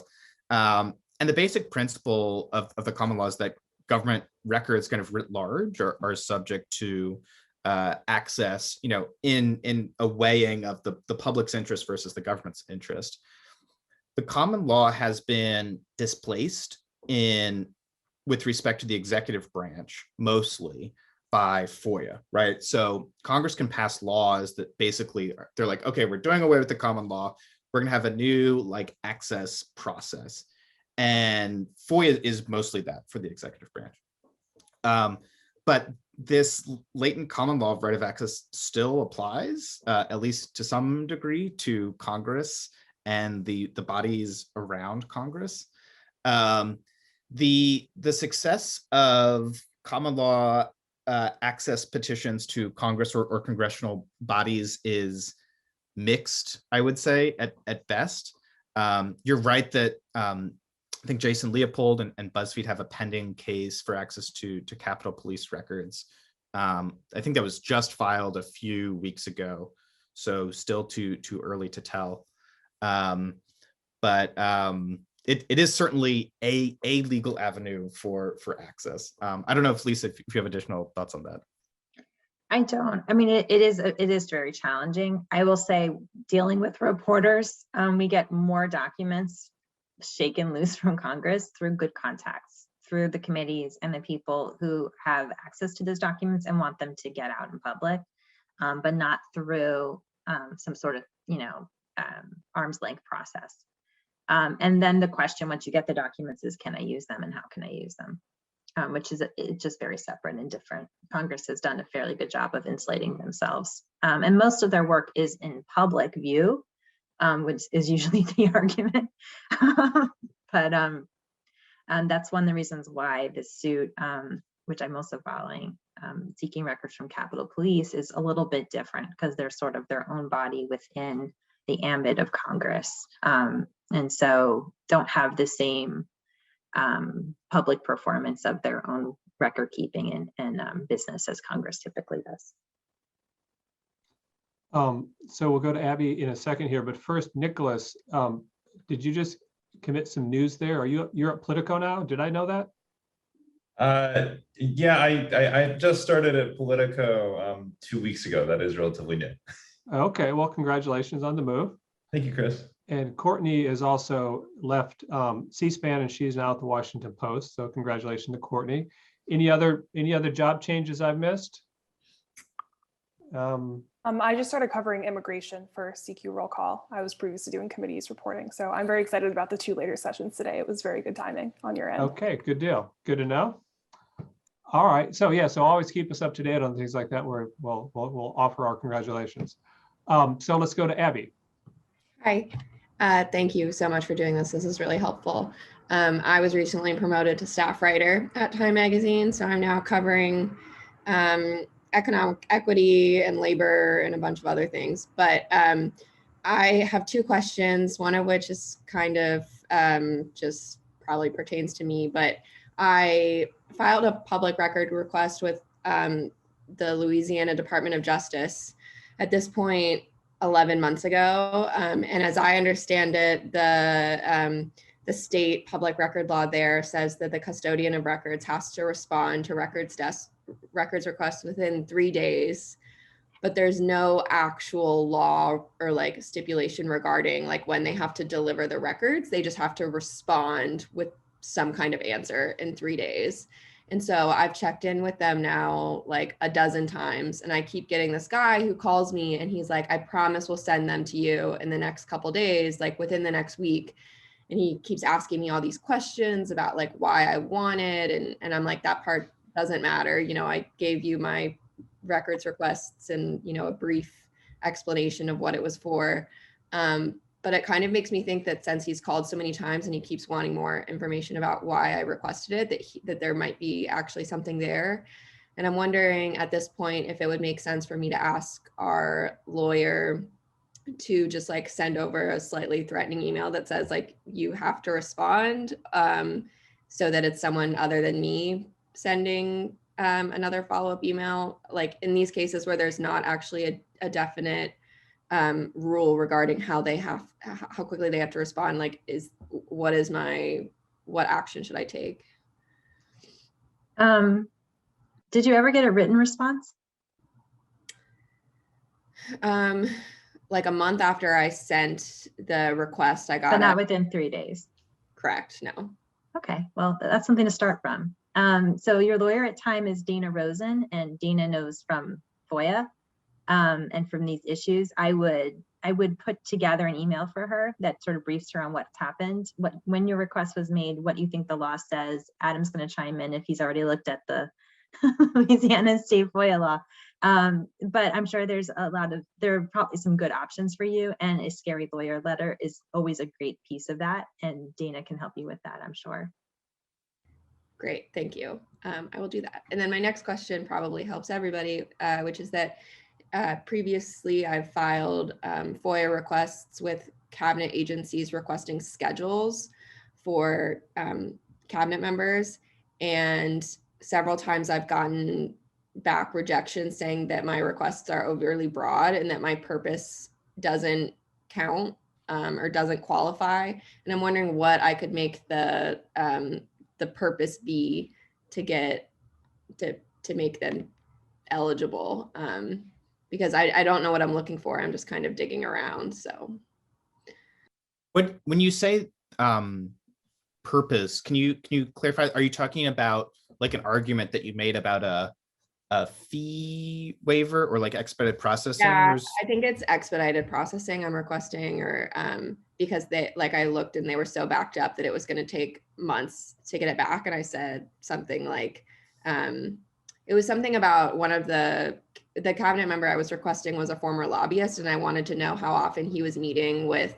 And the basic principle of the common law is that government records kind of writ large are subject to access, in a weighing of the public's interest versus the government's interest. The common law has been displaced with respect to the executive branch, mostly by FOIA, right? So Congress can pass laws that basically they're like, okay, we're doing away with the common law. We're gonna have a new access process. And FOIA is mostly that for the executive branch. But this latent common law of right of access still applies, at least to some degree, to Congress and the bodies around Congress. The success of common law access petitions to Congress or congressional bodies is mixed, I would say, at best. You're right that I think Jason Leopold and BuzzFeed have a pending case for access to Capitol Police records. I think that was just filed a few weeks ago, so still too early to tell. But it is certainly a legal avenue for access. I don't know if Lisa, if you have additional thoughts on that. I don't. I mean, it is very challenging. I will say, dealing with reporters, we get more documents shaken loose from Congress through good contacts, through the committees and the people who have access to those documents and want them to get out in public, but not through some sort of, arm's length process. And then the question, once you get the documents, is can I use them and how can I use them? Which is it's just very separate and different. Congress has done a fairly good job of insulating themselves. And most of their work is in public view, which is usually the argument. But that's one of the reasons why this suit, which I'm also following, seeking records from Capitol Police, is a little bit different because they're sort of their own body within the ambit of Congress. And so don't have the same public performance of their own record keeping and business as Congress typically does. So we'll go to Abby in a second here, but first, Nicholas, did you just commit some news there? You're at Politico now? Did I know that? Yeah, I just started at Politico 2 weeks ago. That is relatively new. Okay, well, congratulations on the move. Thank you, Chris. And Courtney has also left C-SPAN and she's now at the Washington Post. So congratulations to Courtney. Any other job changes I've missed? I just started covering immigration for CQ Roll Call. I was previously doing committees reporting. So I'm very excited about the 2 later sessions today. It was very good timing on your end. Okay, good deal. Good to know. All right. So yeah, so always keep us up to date on things like that where we'll offer our congratulations. So let's go to Abby. Hi. Thank you so much for doing this. This is really helpful. I was recently promoted to staff writer at Time Magazine, so I'm now covering economic equity and labor and a bunch of other things. But I have 2 questions, one of which is kind of just probably pertains to me, but I filed a public record request with the Louisiana Department of Justice at this point 11 months ago. And as I understand it, the state public record law there says that the custodian of records has to respond to records requests within 3 days, but there's no actual law or like stipulation regarding like when they have to deliver the records. They just have to respond with some kind of answer in 3 days. And so I've checked in with them now like a dozen times, and I keep getting this guy who calls me and he's like, I promise we'll send them to you in the next couple days, like within the next week. And he keeps asking me all these questions about like why I want it. And I'm like, that part doesn't matter. I gave you my records requests and, a brief explanation of what it was for. But it kind of makes me think that since he's called so many times and he keeps wanting more information about why I requested it, that there might be actually something there. And I'm wondering at this point if it would make sense for me to ask our lawyer to just like send over a slightly threatening email that says like, you have to respond, so that it's someone other than me sending another follow-up email. Like in these cases where there's not actually a definite rule regarding how quickly they have to respond, like what action should I take? Did you ever get a written response? Like a month after I sent the request, I got. But not within 3 days. Correct. No. Okay, well, that's something to start from. So your lawyer at Time is Dina Rosen, and Dina knows from FOIA and from these issues. I would put together an email for her that sort of briefs her on what's happened, when your request was made, what you think the law says. Adam's going to chime in if he's already looked at the Louisiana state FOIA law. But I'm sure there are probably some good options for you, and a scary lawyer letter is always a great piece of that, and Dana can help you with that, I'm sure. Great, thank you. I will do that. And then my next question probably helps everybody, which is that previously I've filed FOIA requests with cabinet agencies requesting schedules for cabinet members. And several times I've gotten back rejections saying that my requests are overly broad and that my purpose doesn't count or doesn't qualify. And I'm wondering what I could make the purpose be to get to make them eligible, because I don't know what I'm looking for. I'm just kind of digging around. So When you say purpose, can you clarify? Are you talking about like an argument that you made about a fee waiver or like expedited processing? yeah, I think it's expedited processing I'm requesting, or because I looked and they were so backed up that it was going to take months to get it back. And I said something like, it was something about one of the cabinet member I was requesting was a former lobbyist, and I wanted to know how often he was meeting with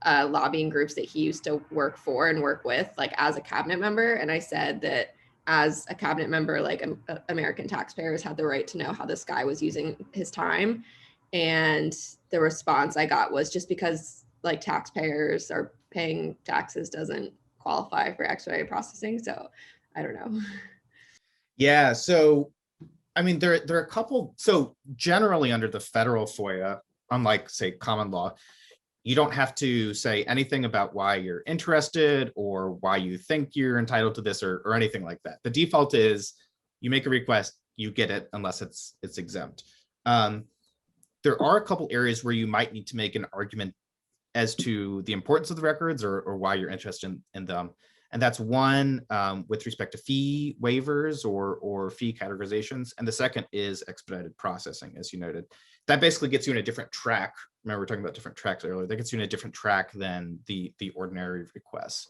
lobbying groups that he used to work for and work with, like as a cabinet member. And I said that as a cabinet member, like American taxpayers had the right to know how this guy was using his time. And the response I got was, just because like taxpayers are paying taxes doesn't qualify for expedited processing. So I don't know. Yeah, so I mean, there are a couple. So generally under the federal FOIA, unlike say common law, you don't have to say anything about why you're interested or why you think you're entitled to this or anything like that. The default is you make a request, you get it unless it's exempt. There are a couple areas where you might need to make an argument as to the importance of the records or why you're interested in them. And that's one with respect to fee waivers or fee categorizations. And the second is expedited processing, as you noted. That basically gets you in a different track. Remember, we were talking about different tracks earlier. That gets you in a different track than the ordinary requests.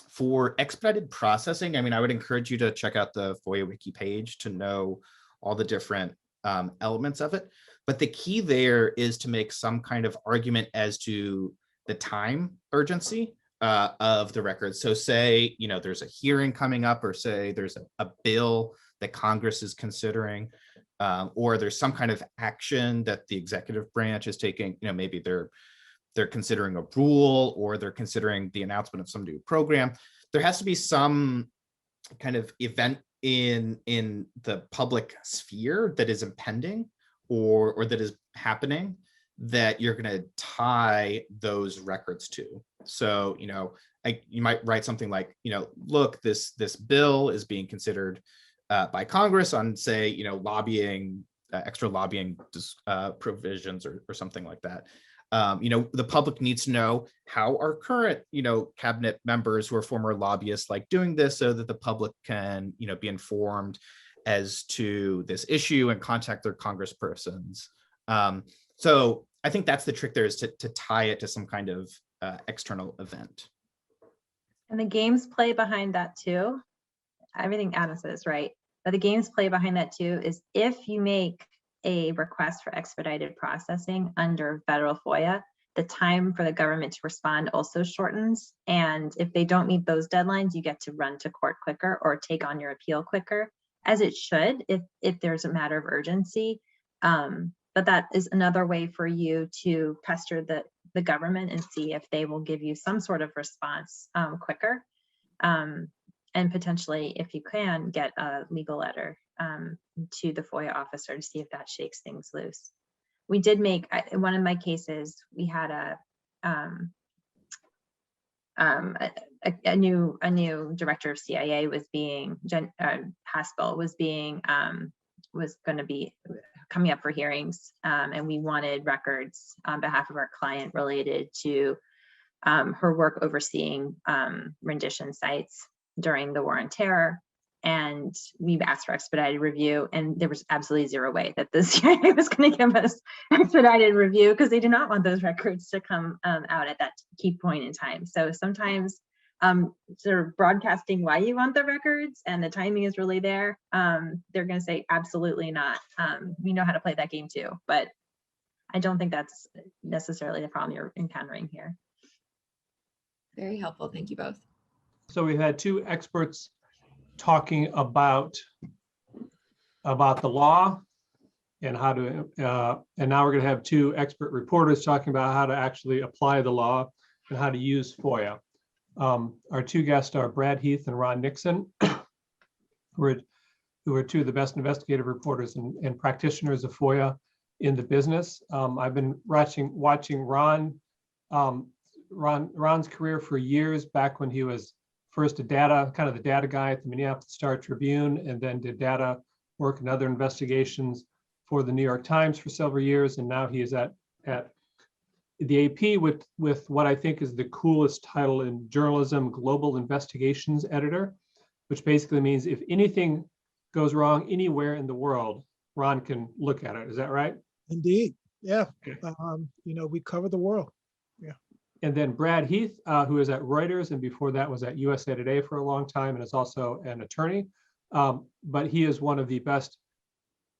For expedited processing, I mean, I would encourage you to check out the FOIA wiki page to know all the different elements of it. But the key there is to make some kind of argument as to the time urgency of the records. So say, there's a hearing coming up, or say there's a bill that Congress is considering, or there's some kind of action that the executive branch is taking. Maybe they're considering a rule, or they're considering the announcement of some new program. There has to be some kind of event in the public sphere that is impending or that is happening that you're going to tie those records to. So, you might write something like, look, this bill is being considered by Congress on, say, lobbying, extra lobbying provisions or something like that. The public needs to know how our current, cabinet members who are former lobbyists like doing this, so that the public can, be informed as to this issue and contact their congresspersons. So I think that's the trick there, is to tie it to some kind of external event. And the games play behind that too. Everything Adam says, right? But the games play behind that too is if you make a request for expedited processing under federal FOIA, the time for the government to respond also shortens. And if they don't meet those deadlines, you get to run to court quicker or take on your appeal quicker, as it should if there's a matter of urgency. But that is another way for you to pester the government and see if they will give you some sort of response quicker. And potentially, if you can, get a legal letter to the FOIA officer to see if that shakes things loose. We did make, in one of my cases, we had a new director of CIA was being, Haspel was going to be coming up for hearings, and we wanted records on behalf of our client related to her work overseeing rendition sites during the War on Terror. And we've asked for expedited review, and there was absolutely zero way that the CIA was going to give us expedited review, because they did not want those records to come out at that key point in time. So sometimes sort of broadcasting why you want the records and the timing is really there, they're going to say absolutely not. We know how to play that game too, but I don't think that's necessarily the problem you're encountering here. Very helpful. Thank you both. So we've had two experts talking about the law and how to, and now we're going to have two expert reporters talking about how to actually apply the law and how to use FOIA. Our two guests are Brad Heath and Ron Nixon, who are two of the best investigative reporters and practitioners of FOIA in the business. I've been watching Ron's career for years, back when he was first the data guy at the Minneapolis Star Tribune, and then did data work and other investigations for the New York Times for several years. And now he is at the AP with what I think is the coolest title in journalism, Global Investigations Editor, which basically means if anything goes wrong anywhere in the world, Ron can look at it. Is that right? Indeed. Yeah. Okay. We cover the world. And then Brad Heath, who is at Reuters, and before that was at USA Today for a long time, and is also an attorney. But he is one of the best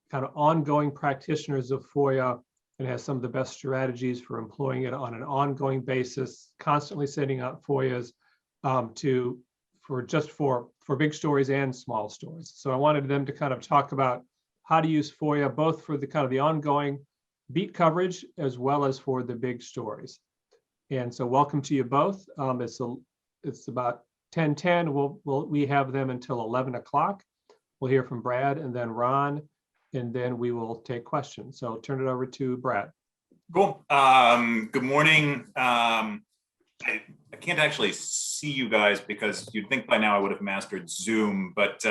kind of ongoing practitioners of FOIA and has some of the best strategies for employing it on an ongoing basis, constantly sending out FOIAs for big stories and small stories. So I wanted them to kind of talk about how to use FOIA, both for the kind of the ongoing beat coverage as well as for the big stories. And so welcome to you both. It's about 10:10. We have them until 11 o'clock. We'll hear from Brad and then Ron, and then we will take questions. So I'll turn it over to Brad. Cool. Good morning. I can't actually see you guys because you'd think by now I would have mastered Zoom, but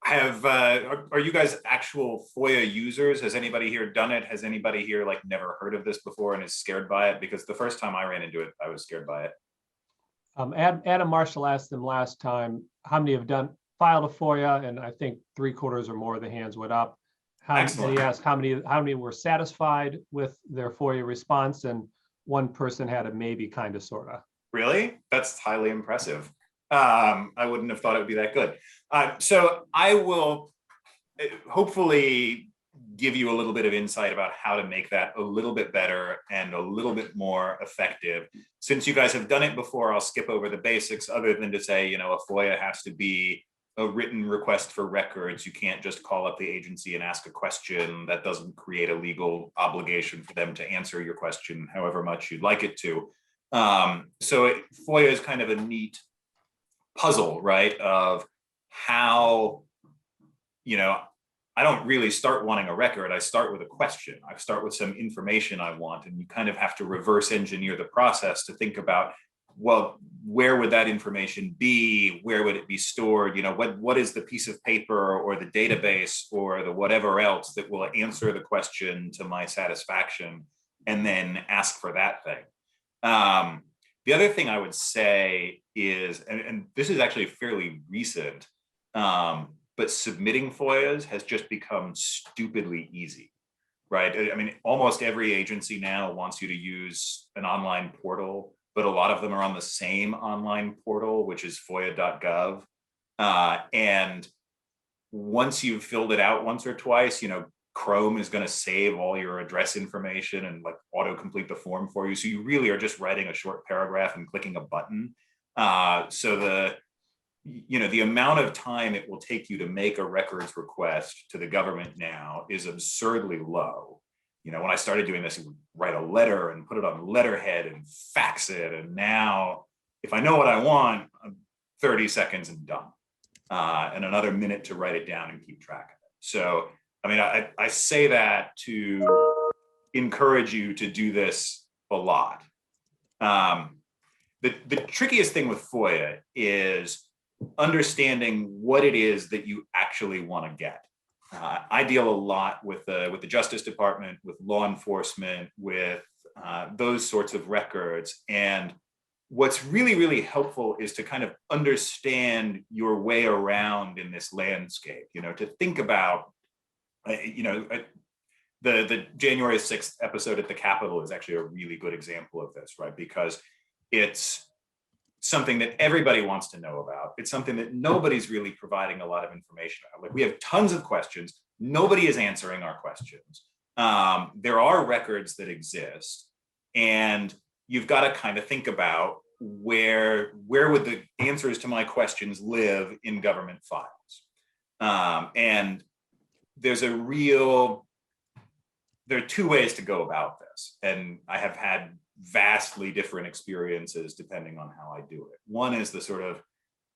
are you guys actual FOIA users? Has anybody here done it? Has anybody here never heard of this before and is scared by it? Because the first time I ran into it, I was scared by it. Adam Marshall asked them last time how many have filed a FOIA, and I think 3/4 or more of the hands went up. Excellent. He asked how many were satisfied with their FOIA response, and one person had a maybe, kind of, sort of. Really? That's highly impressive. I wouldn't have thought it would be that good. So I will hopefully give you a little bit of insight about how to make that a little bit better and a little bit more effective. Since you guys have done it before, I'll skip over the basics, other than to say, a FOIA has to be a written request for records. You can't just call up the agency and ask a question. That doesn't create a legal obligation for them to answer your question, however much you'd like it to. So FOIA is kind of a neat puzzle, right, of how, I don't really start wanting a record. I start with a question. I start with some information I want, and you kind of have to reverse engineer the process to think about, well, where would that information be? Where would it be stored? What is the piece of paper or the database or the whatever else that will answer the question to my satisfaction, and then ask for that thing. The other thing I would say is, and this is actually fairly recent, but submitting FOIAs has just become stupidly easy, right? I mean, almost every agency now wants you to use an online portal, but a lot of them are on the same online portal, which is foia.gov. And once you've filled it out once or twice, Chrome is going to save all your address information and auto-complete the form for you. So you really are just writing a short paragraph and clicking a button. So the amount of time it will take you to make a records request to the government now is absurdly low. When I started doing this, you would write a letter and put it on letterhead and fax it. And now if I know what I want, 30 seconds and done. And another minute to write it down and keep track of it. So I mean, I say that to encourage you to do this a lot. The trickiest thing with FOIA is understanding what it is that you actually want to get. I deal a lot with the Justice Department, with law enforcement, with those sorts of records. And what's really, really helpful is to kind of understand your way around in this landscape, to think about, the January 6th episode at the Capitol is actually a really good example of this, right? Because it's something that everybody wants to know about. It's something that nobody's really providing a lot of information about. Like we have tons of questions. Nobody is answering our questions. There are records that exist, and you've got to kind of think about where would the answers to my questions live in government files. And there are two ways to go about this. And I have had vastly different experiences depending on how I do it. One is the sort of,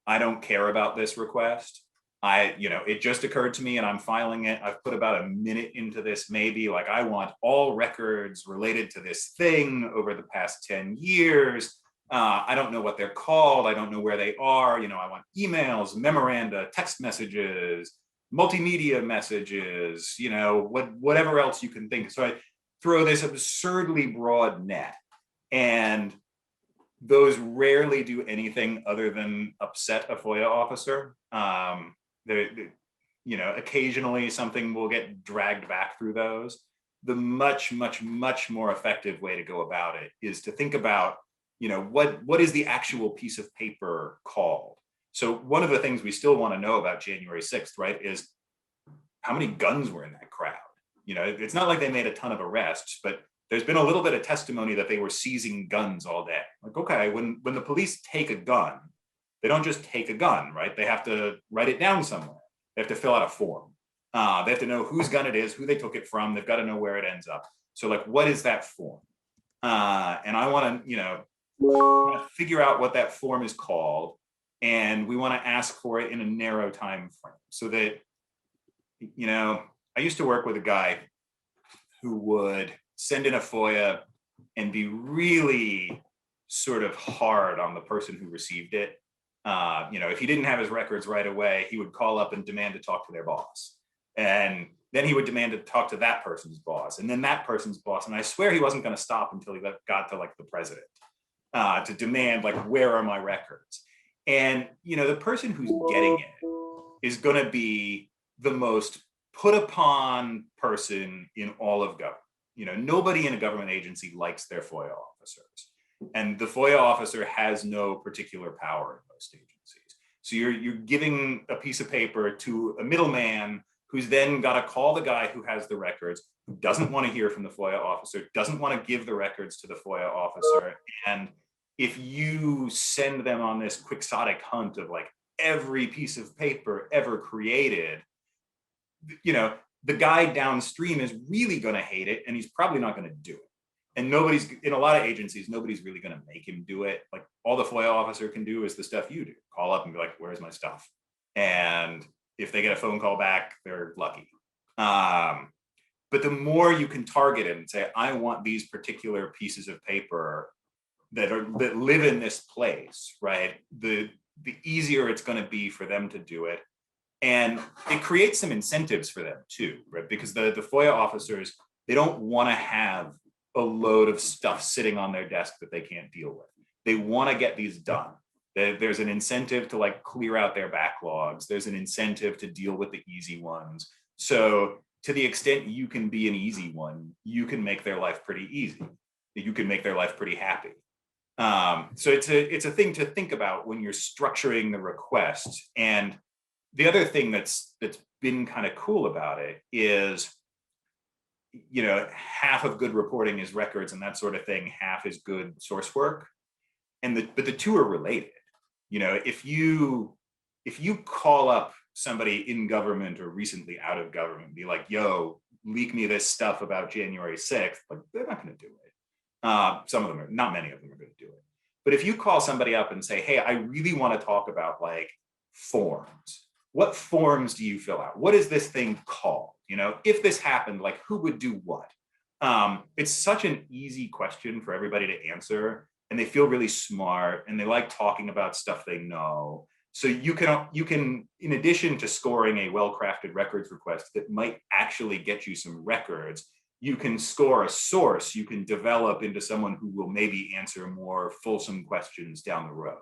I don't care about this request. It just occurred to me and I'm filing it. I've put about a minute into this, maybe, like I want all records related to this thing over the past 10 years. I don't know what they're called. I don't know where they are. I want emails, memoranda, text messages, multimedia messages, whatever else you can think. So I throw this absurdly broad net, and those rarely do anything other than upset a FOIA officer. Occasionally something will get dragged back through those. The much, much, much more effective way to go about it is to think about, what is the actual piece of paper called? So one of the things we still want to know about January 6th, right, is how many guns were in that crowd? It's not like they made a ton of arrests, but there's been a little bit of testimony that they were seizing guns all day. Like, okay, when the police take a gun, they don't just take a gun, right? They have to write it down somewhere. They have to fill out a form. They have to know whose gun it is, who they took it from. They've got to know where it ends up. So like, what is that form? And I want to, figure out what that form is called. And we want to ask for it in a narrow time frame so that, I used to work with a guy who would send in a FOIA and be really sort of hard on the person who received it. If he didn't have his records right away, he would call up and demand to talk to their boss. And then he would demand to talk to that person's boss, and then that person's boss. And I swear he wasn't going to stop until he got to like the president to demand, like, where are my records? And, the person who's getting it is going to be the most put upon person in all of government. Nobody in a government agency likes their FOIA officers. And the FOIA officer has no particular power in most agencies. So you're giving a piece of paper to a middleman who's then got to call the guy who has the records, who doesn't want to hear from the FOIA officer, doesn't want to give the records to the FOIA officer. And if you send them on this quixotic hunt of like every piece of paper ever created, the guy downstream is really going to hate it, and he's probably not going to do it. And nobody's, in a lot of agencies, nobody's really going to make him do it. Like, all the FOIA officer can do is the stuff you do. Call up and be like, where's my stuff? And if they get a phone call back, they're lucky. But the more you can target it and say, I want these particular pieces of paper that live in this place, right? The easier it's going to be for them to do it. And it creates some incentives for them too, right? Because the FOIA officers, they don't want to have a load of stuff sitting on their desk that they can't deal with. They want to get these done. There's an incentive to like clear out their backlogs. There's an incentive to deal with the easy ones. So to the extent you can be an easy one, you can make their life pretty easy. You can make their life pretty happy. So it's a thing to think about when you're structuring the request. And the other thing that's been kind of cool about it is, half of good reporting is records and that sort of thing. Half is good source work, but the two are related. If you call up somebody in government or recently out of government, be like, "Yo, leak me this stuff about January 6th," like, they're not going to do it. Some of them are, not many of them are going to do it. But if you call somebody up and say, "Hey, I really want to talk about like forms. What forms do you fill out? What is this thing called? If this happened, like, who would do what?" It's such an easy question for everybody to answer, and they feel really smart, and they like talking about stuff they know. So you can, in addition to scoring a well-crafted records request that might actually get you some records, you can score a source you can develop into someone who will maybe answer more fulsome questions down the road.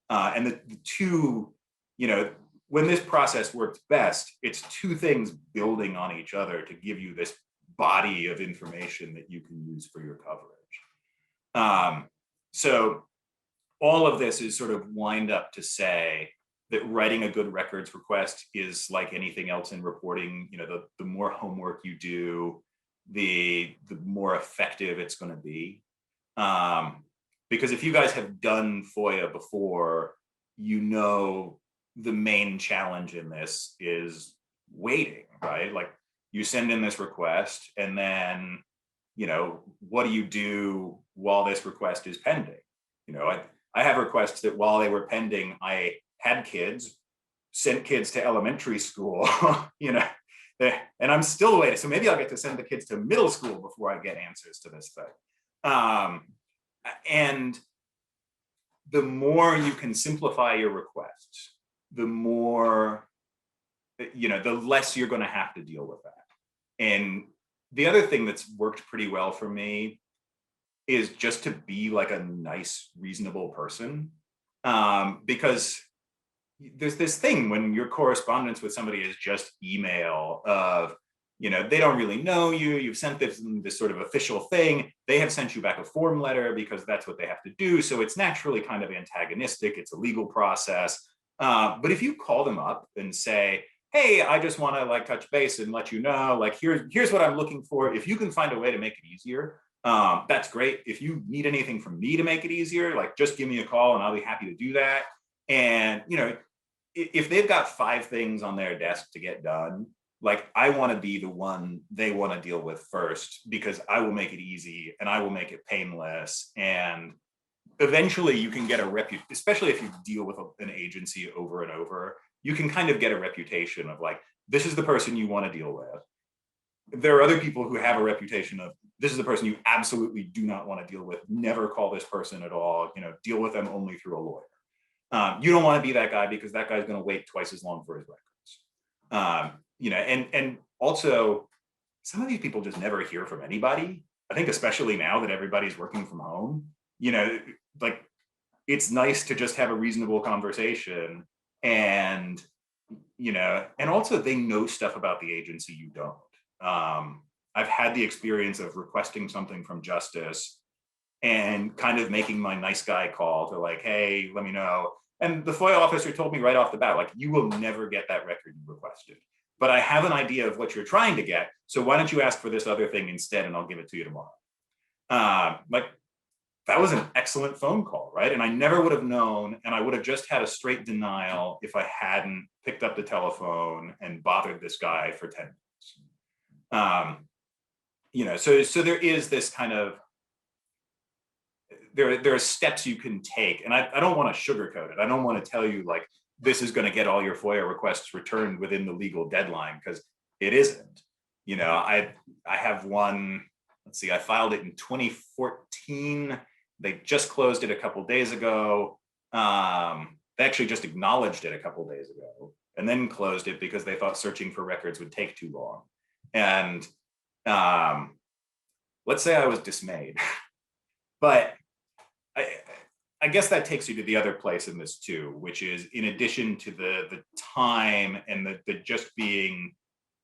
And the two, when this process works best, it's two things building on each other to give you this body of information that you can use for your coverage. So all of this is sort of wind up to say that writing a good records request is like anything else in reporting. You know, the more homework you do, the more effective it's going to be. Because if you guys have done FOIA before, you know the main challenge in this is waiting, right? Like you send in this request and then, you know, what do you do while this request is pending? You know, I have requests that while they were pending, I had kids, sent kids to elementary school, you know, and I'm still waiting. So maybe I'll get to send the kids to middle school before I get answers to this thing. And the more you can simplify your requests, the more, you know, the less you're going to have to deal with that. And the other thing that's worked pretty well for me is just to be like a nice, reasonable person. Because there's this thing when your correspondence with somebody is just email of, you know, they don't really know you, you've sent this sort of official thing, they have sent you back a form letter because that's what they have to do. So it's naturally kind of antagonistic, it's a legal process. But if you call them up and say, hey, I just want to like touch base and let you know, like, here's what I'm looking for. If you can find a way to make it easier, that's great. If you need anything from me to make it easier, like just give me a call and I'll be happy to do that. And, you know, if they've got 5 things on their desk to get done, like I want to be the one they want to deal with first, because I will make it easy and I will make it painless. And eventually you can get a reputation, especially if you deal with an agency over and over, you can kind of get a reputation of like, this is the person you want to deal with. There are other people who have a reputation of, this is the person you absolutely do not want to deal with. Never call this person at all, you know, deal with them only through a lawyer. You don't want to be that guy because that guy's going to wait twice as long for his records. You know, and also some of these people just never hear from anybody. I think especially now that everybody's working from home, you know, like it's nice to just have a reasonable conversation. And, you know, and also they know stuff about the agency you don't. I've had the experience of requesting something from Justice and kind of making my nice guy call to like, hey, let me know. And the FOIA officer told me right off the bat, like, you will never get that record you requested, but I have an idea of what you're trying to get. So why don't you ask for this other thing instead and I'll give it to you tomorrow. Like, that was an excellent phone call, right? And I never would have known, and I would have just had a straight denial if I hadn't picked up the telephone and bothered this guy for 10 minutes. You know, so there is this kind of, there are steps you can take, and I don't want to sugarcoat it. I don't want to tell you like, this is going to get all your FOIA requests returned within the legal deadline, because it isn't. You know, I have one, let's see, I filed it in 2014. They just closed it a couple days ago. They actually just acknowledged it a couple days ago and then closed it because they thought searching for records would take too long. And let's say I was dismayed, but I guess that takes you to the other place in this too, which is in addition to the time and the just being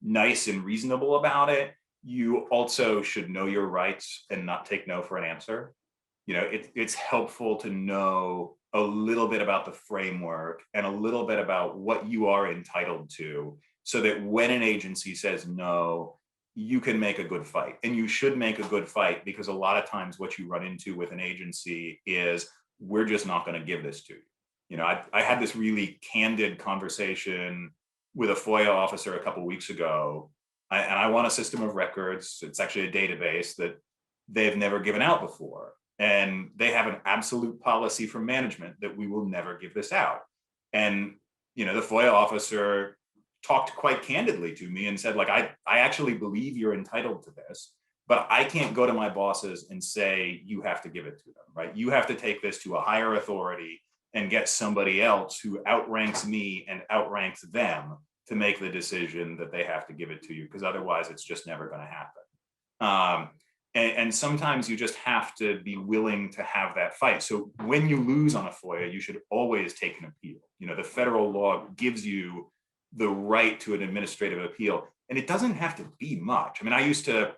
nice and reasonable about it, you also should know your rights and not take no for an answer. You know, it's helpful to know a little bit about the framework and a little bit about what you are entitled to, so that when an agency says no, you can make a good fight. And you should make a good fight, because a lot of times what you run into with an agency is, we're just not going to give this to you. You know, I had this really candid conversation with a FOIA officer a couple of weeks ago, and I want a system of records. It's actually a database that they've never given out before. And they have an absolute policy from management that we will never give this out. And, you know, the FOIA officer talked quite candidly to me and said, like, I actually believe you're entitled to this, but I can't go to my bosses and say, you have to give it to them, right? You have to take this to a higher authority and get somebody else who outranks me and outranks them to make the decision that they have to give it to you, because otherwise it's just never going to happen. And sometimes you just have to be willing to have that fight. So when you lose on a FOIA, you should always take an appeal. You know, the federal law gives you the right to an administrative appeal, and it doesn't have to be much. I mean, I used to,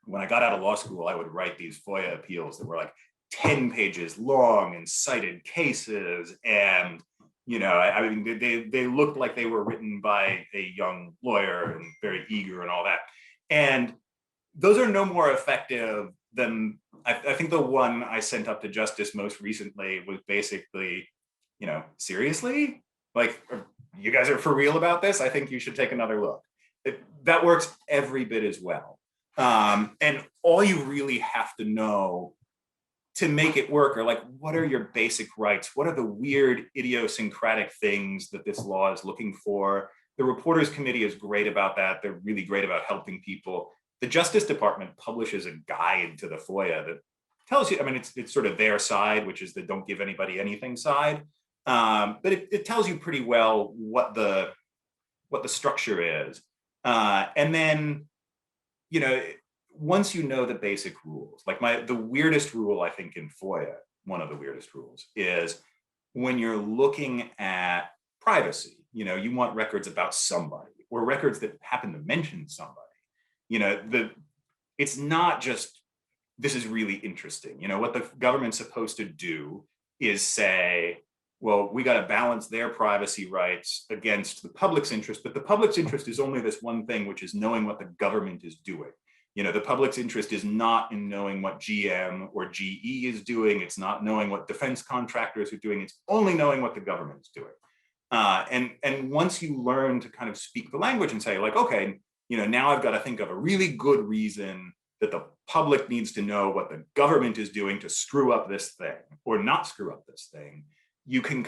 when I got out of law school, I would write these FOIA appeals that were like 10 pages long and cited cases. And, I mean, they looked like they were written by a young lawyer and very eager and all that. And those are no more effective than, I think the one I sent up to Justice most recently was basically, seriously? Like, you guys are for real about this? I think you should take another look. That works every bit as well. And all you really have to know to make it work are like, what are your basic rights? What are the weird idiosyncratic things that this law is looking for? The Reporters Committee is great about that. They're really great about helping people. The Justice Department publishes a guide to the FOIA that tells you, I mean, it's sort of their side, which is the don't give anybody anything side. But it tells you pretty well what the structure is. And then, once you know the basic rules, like the weirdest rule, I think in FOIA, one of the weirdest rules is when you're looking at privacy, you want records about somebody or records that happen to mention somebody. It's not just, this is really interesting. What the government's supposed to do is say, well, we got to balance their privacy rights against the public's interest, but the public's interest is only this one thing, which is knowing what the government is doing. The public's interest is not in knowing what GM or GE is doing. It's not knowing what defense contractors are doing. It's only knowing what the government is doing. And once you learn to kind of speak the language and say like, okay, now I've got to think of a really good reason that the public needs to know what the government is doing to screw up this thing or not screw up this thing. You can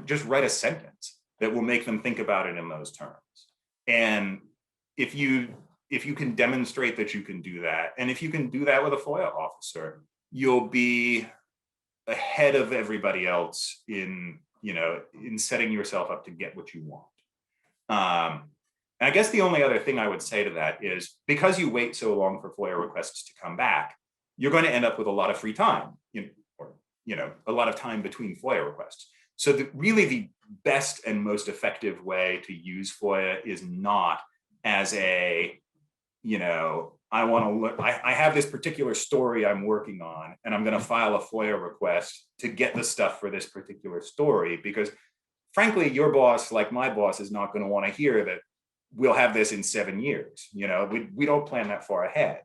just write a sentence that will make them think about it in those terms. And if you can demonstrate that you can do that, and if you can do that with a FOIA officer, you'll be ahead of everybody else in setting yourself up to get what you want. And I guess the only other thing I would say to that is because you wait so long for FOIA requests to come back, you're going to end up with a lot of free time, a lot of time between FOIA requests. So really the best and most effective way to use FOIA is not as a, I want to look, I have this particular story I'm working on, and I'm going to file a FOIA request to get the stuff for this particular story, because frankly, your boss, like my boss, is not going to want to hear that we'll have this in 7 years. We don't plan that far ahead.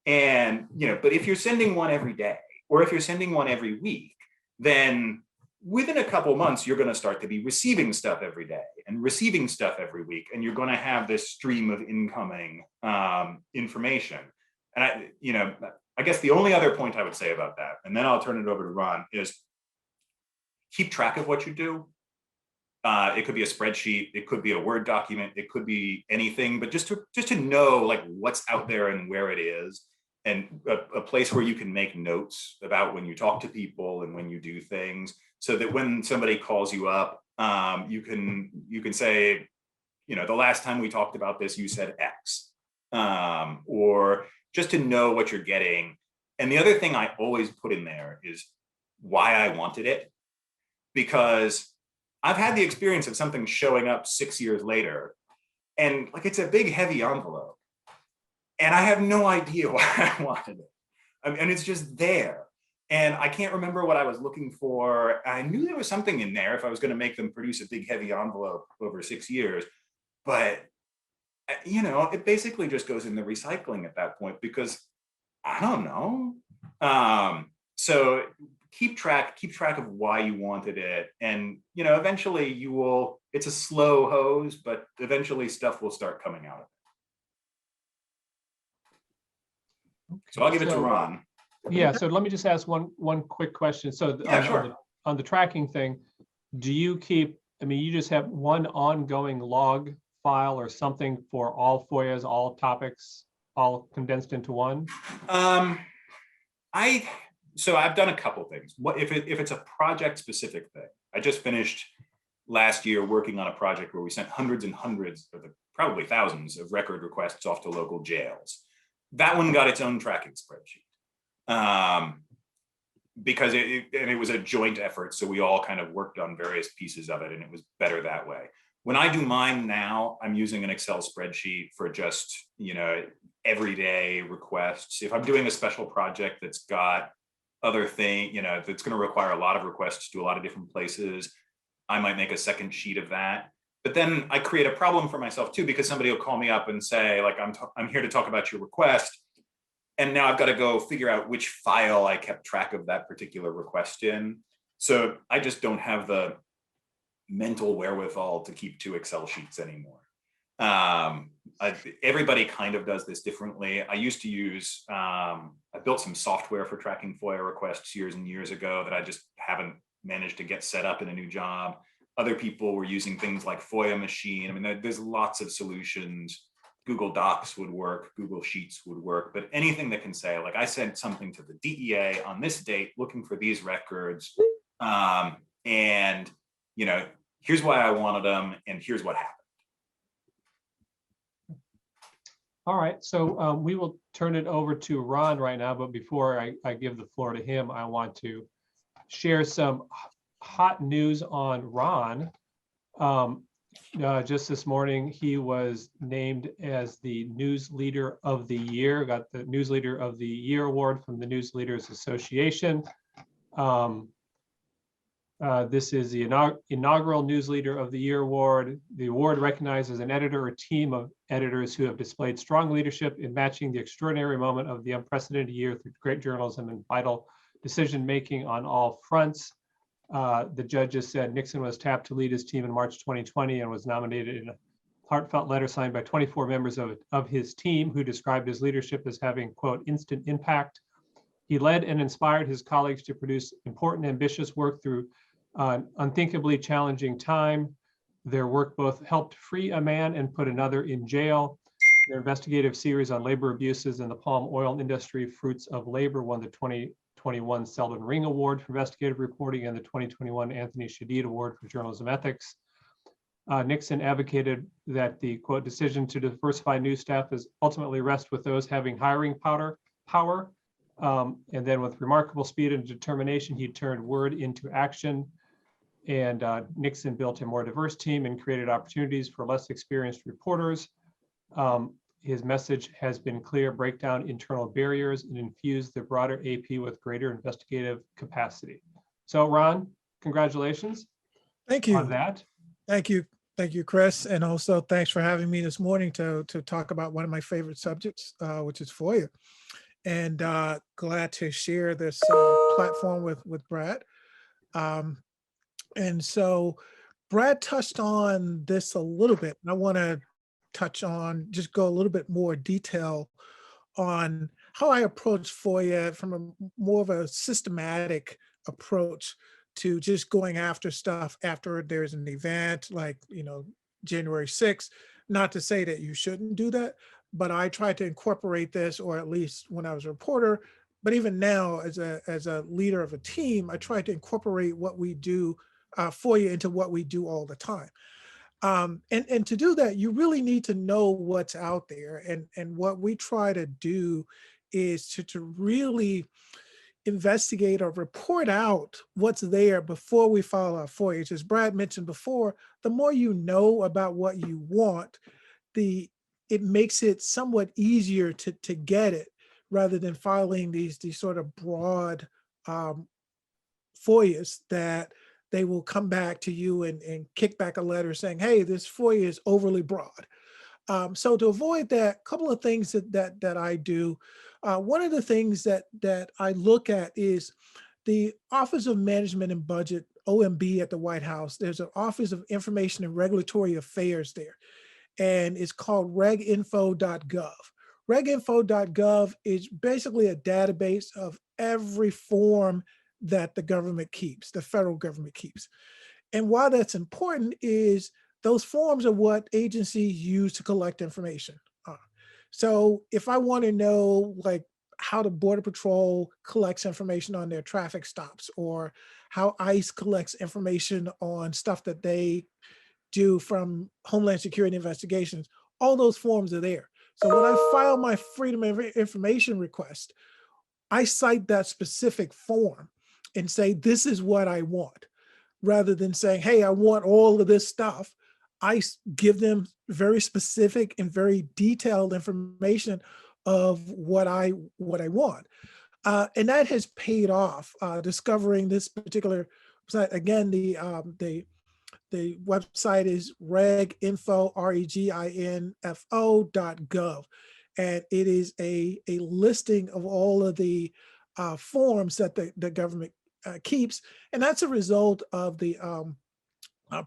And, but if you're sending one every day, or if you're sending one every week, then within a couple months, you're going to start to be receiving stuff every day and receiving stuff every week. And you're going to have this stream of incoming information. And I guess the only other point I would say about that, and then I'll turn it over to Ron, is keep track of what you do. It could be a spreadsheet, it could be a Word document, it could be anything, but just to know like what's out there and where it is, and a place where you can make notes about when you talk to people and when you do things, so that when somebody calls you up, you can say, the last time we talked about this, you said X, or just to know what you're getting. And the other thing I always put in there is why I wanted it, because I've had the experience of something showing up 6 years later, and like it's a big, heavy envelope, and I have no idea why I wanted it. And it's just there. And I can't remember what I was looking for. I knew there was something in there if I was going to make them produce a big, heavy envelope over 6 years. But, it basically just goes in the recycling at that point, because I don't know. So keep track of why you wanted it. And, eventually it's a slow hose, but eventually stuff will start coming out of it. So I'll give it to Ron. Yeah, so let me just ask one quick question. So Sure. On the tracking thing, do you keep, you just have one ongoing log file or something for all FOIAs, all topics, all condensed into one? So I've done a couple things. If it's a project specific thing, I just finished last year working on a project where we sent hundreds and hundreds, probably thousands of record requests off to local jails. That one got its own tracking spreadsheet. Because it was a joint effort. So we all kind of worked on various pieces of it, and it was better that way. When I do mine now, I'm using an Excel spreadsheet for just, everyday requests. If I'm doing a special project that's got other thing, that's going to require a lot of requests to a lot of different places, I might make a second sheet of that. But then I create a problem for myself too, because somebody will call me up and say, like, I'm here to talk about your request. And now I've got to go figure out which file I kept track of that particular request in. So I just don't have the mental wherewithal to keep 2 Excel sheets anymore. Everybody kind of does this differently. I used to use, I built some software for tracking FOIA requests years and years ago that I just haven't managed to get set up in a new job. Other people were using things like FOIA Machine. I mean, there's lots of solutions. Google Docs would work, Google Sheets would work, but anything that can say, like, I sent something to the DEA on this date looking for these records, and here's why I wanted them, and here's what happened. All right, so we will turn it over to Ron right now, but before I give the floor to him, I want to share some hot news on Ron. Just this morning, he was named as the News Leader of the Year, got the News Leader of the Year award from the News Leaders Association. This is the inaugural News Leader of the Year award. The award recognizes an editor or team of editors who have displayed strong leadership in matching the extraordinary moment of the unprecedented year through great journalism and vital decision-making on all fronts. The judges said Nixon was tapped to lead his team in March 2020 and was nominated in a heartfelt letter signed by 24 members of his team, who described his leadership as having, quote, instant impact. He led and inspired his colleagues to produce important, ambitious work through an unthinkably challenging time. Their work both helped free a man and put another in jail. Their investigative series on labor abuses in the palm oil industry, Fruits of Labor, won the 2021 Selden Ring Award for investigative reporting and the 2021 Anthony Shadid Award for journalism ethics. Nixon advocated that the, quote, decision to diversify news staff is ultimately rest with those having hiring power. And then with remarkable speed and determination, he turned word into action. And Nixon built a more diverse team and created opportunities for less experienced reporters. His message has been clear: break down internal barriers and infuse the broader AP with greater investigative capacity. So Ron, congratulations. Thank you on that. Thank you. Thank you, Chris. And also thanks for having me this morning to talk about one of my favorite subjects, which is FOIA. And glad to share this platform with Brad. And so Brad touched on this a little bit, and I want to just go a little bit more detail on how I approach FOIA from a more of a systematic approach to just going after stuff after there's an event like, January 6th. Not to say that you shouldn't do that, but I tried to incorporate this, or at least when I was a reporter, but even now as a leader of a team, I tried to incorporate what we do FOIA into what we do all the time. And to do that, you really need to know what's out there. And what we try to do is to really investigate or report out what's there before we file our FOIA. As Brad mentioned before, the more you know about what you want, it makes it somewhat easier to get it, rather than filing these sort of broad FOIAs that they will come back to you and kick back a letter saying, hey, this FOIA is overly broad. So to avoid that, a couple of things that I do. One of the things that I look at is the Office of Management and Budget, OMB, at the White House. There's an Office of Information and Regulatory Affairs there, and it's called reginfo.gov. Reginfo.gov is basically a database of every form that the government keeps, the federal government keeps. And why that's important is those forms are what agencies use to collect information. So if I want to know like how the Border Patrol collects information on their traffic stops, or how ICE collects information on stuff that they do from Homeland Security investigations, all those forms are there. So when I file my Freedom of Information request, I cite that specific form and say, this is what I want, rather than saying, hey, I want all of this stuff. I give them very specific and very detailed information of what I want. And that has paid off. Discovering this particular site again, the website is reginfo, reginfo.gov. And it is a listing of all of the forms that the government keeps. And that's a result of the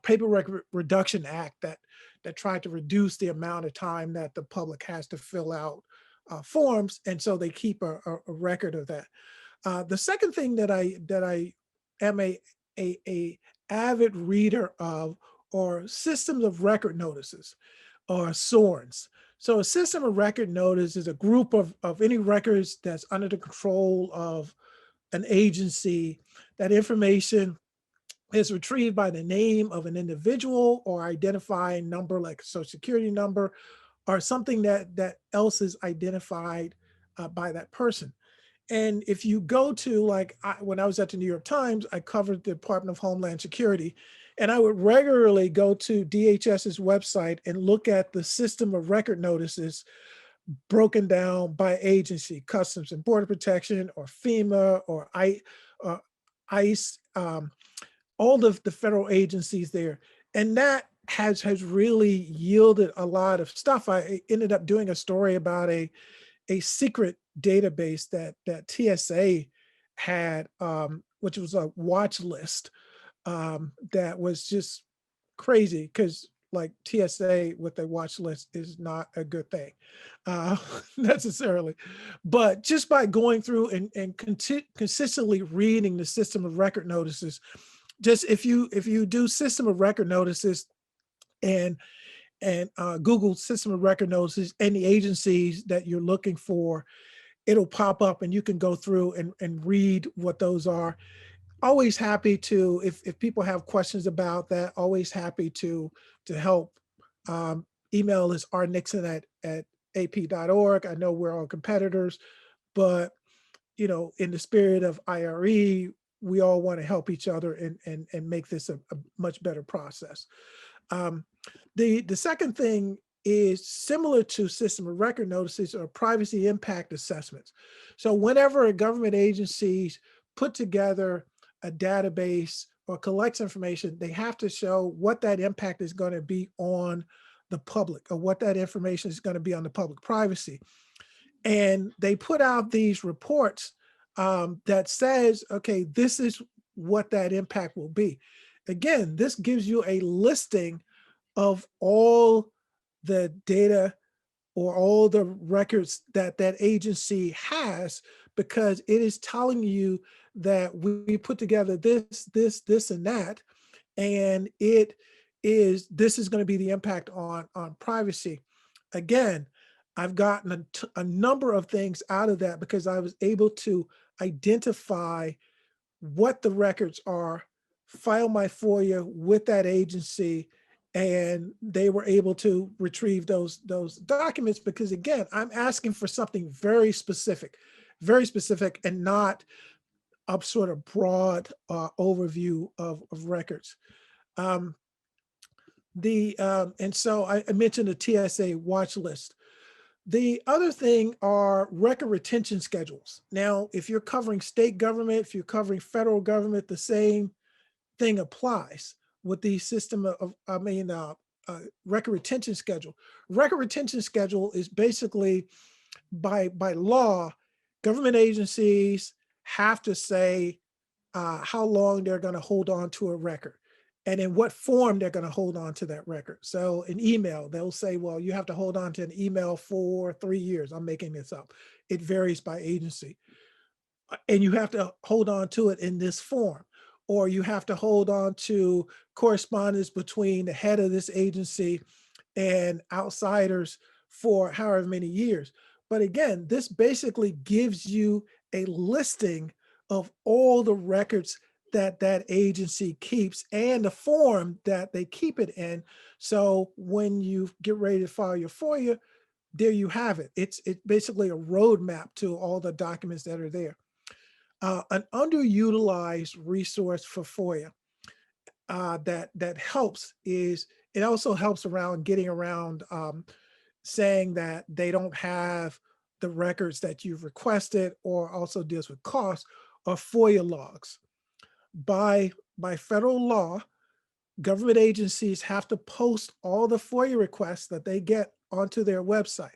Paperwork Reduction Act that tried to reduce the amount of time that the public has to fill out forms. And so they keep a record of that. The second thing that I am a avid reader of are systems of record notices, or SORNs. So a system of record notice is a group of any records that's under the control of an agency. That information is retrieved by the name of an individual or identifying number like a social security number or something that else is identified by that person. And if you go to, like, when I was at the New York Times, I covered the Department of Homeland Security, and I would regularly go to DHS's website and look at the system of record notices broken down by agency, Customs and Border Protection, or FEMA, or ICE, all of the federal agencies there. And that has really yielded a lot of stuff. I ended up doing a story about a secret database that TSA had, which was a watch list that was just crazy, because like TSA with a watch list is not a good thing necessarily. But just by going through and consistently reading the system of record notices, just if you do system of record notices and Google system of record notices and the agencies that you're looking for, it'll pop up and you can go through and read what those are. Always happy to, if people have questions about that, always happy to help. Email is rnixon@ap.org. I know we're all competitors, but in the spirit of IRE, we all want to help each other and make this a much better process. The second thing is similar to system of record notices or privacy impact assessments. So whenever a government agencies put together a database or collects information, they have to show what that impact is going to be on the public, or what that information is going to be on the public privacy. And they put out these reports that says, okay, this is what that impact will be. Again, this gives you a listing of all the data or all the records that agency has, because it is telling you that we put together this, and that, and this is going to be the impact on privacy. Again, I've gotten a number of things out of that because I was able to identify what the records are, file my FOIA with that agency, and they were able to retrieve those documents, because again, I'm asking for something very specific, and not a sort of broad overview of records. And so I mentioned the TSA watch list. The other thing are record retention schedules. Now, if you're covering state government, if you're covering federal government, the same thing applies with the system of record retention schedule. Record retention schedule is basically, by law, government agencies have to say how long they're going to hold on to a record and in what form they're going to hold on to that record. So an email, they'll say, well, you have to hold on to an email for 3 years. I'm making this up. It varies by agency. And you have to hold on to it in this form, or you have to hold on to correspondence between the head of this agency and outsiders for however many years. But again, this basically gives you a listing of all the records that agency keeps and the form that they keep it in. So when you get ready to file your FOIA, there you have it. It's basically a roadmap to all the documents that are there. An underutilized resource for FOIA that helps is, it also helps around getting around saying that they don't have the records that you've requested, or also deals with costs, are FOIA logs. By federal law, government agencies have to post all the FOIA requests that they get onto their website.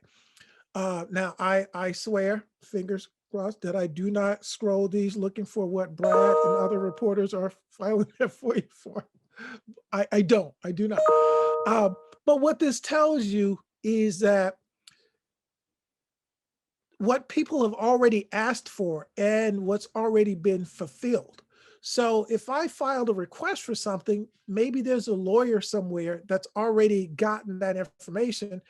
Now, I swear, fingers crossed, that I do not scroll these looking for what Brad and other reporters are filing their FOIA for. I do not. But what this tells you is that what people have already asked for and what's already been fulfilled. So if I filed a request for something, maybe there's a lawyer somewhere that's already gotten that information.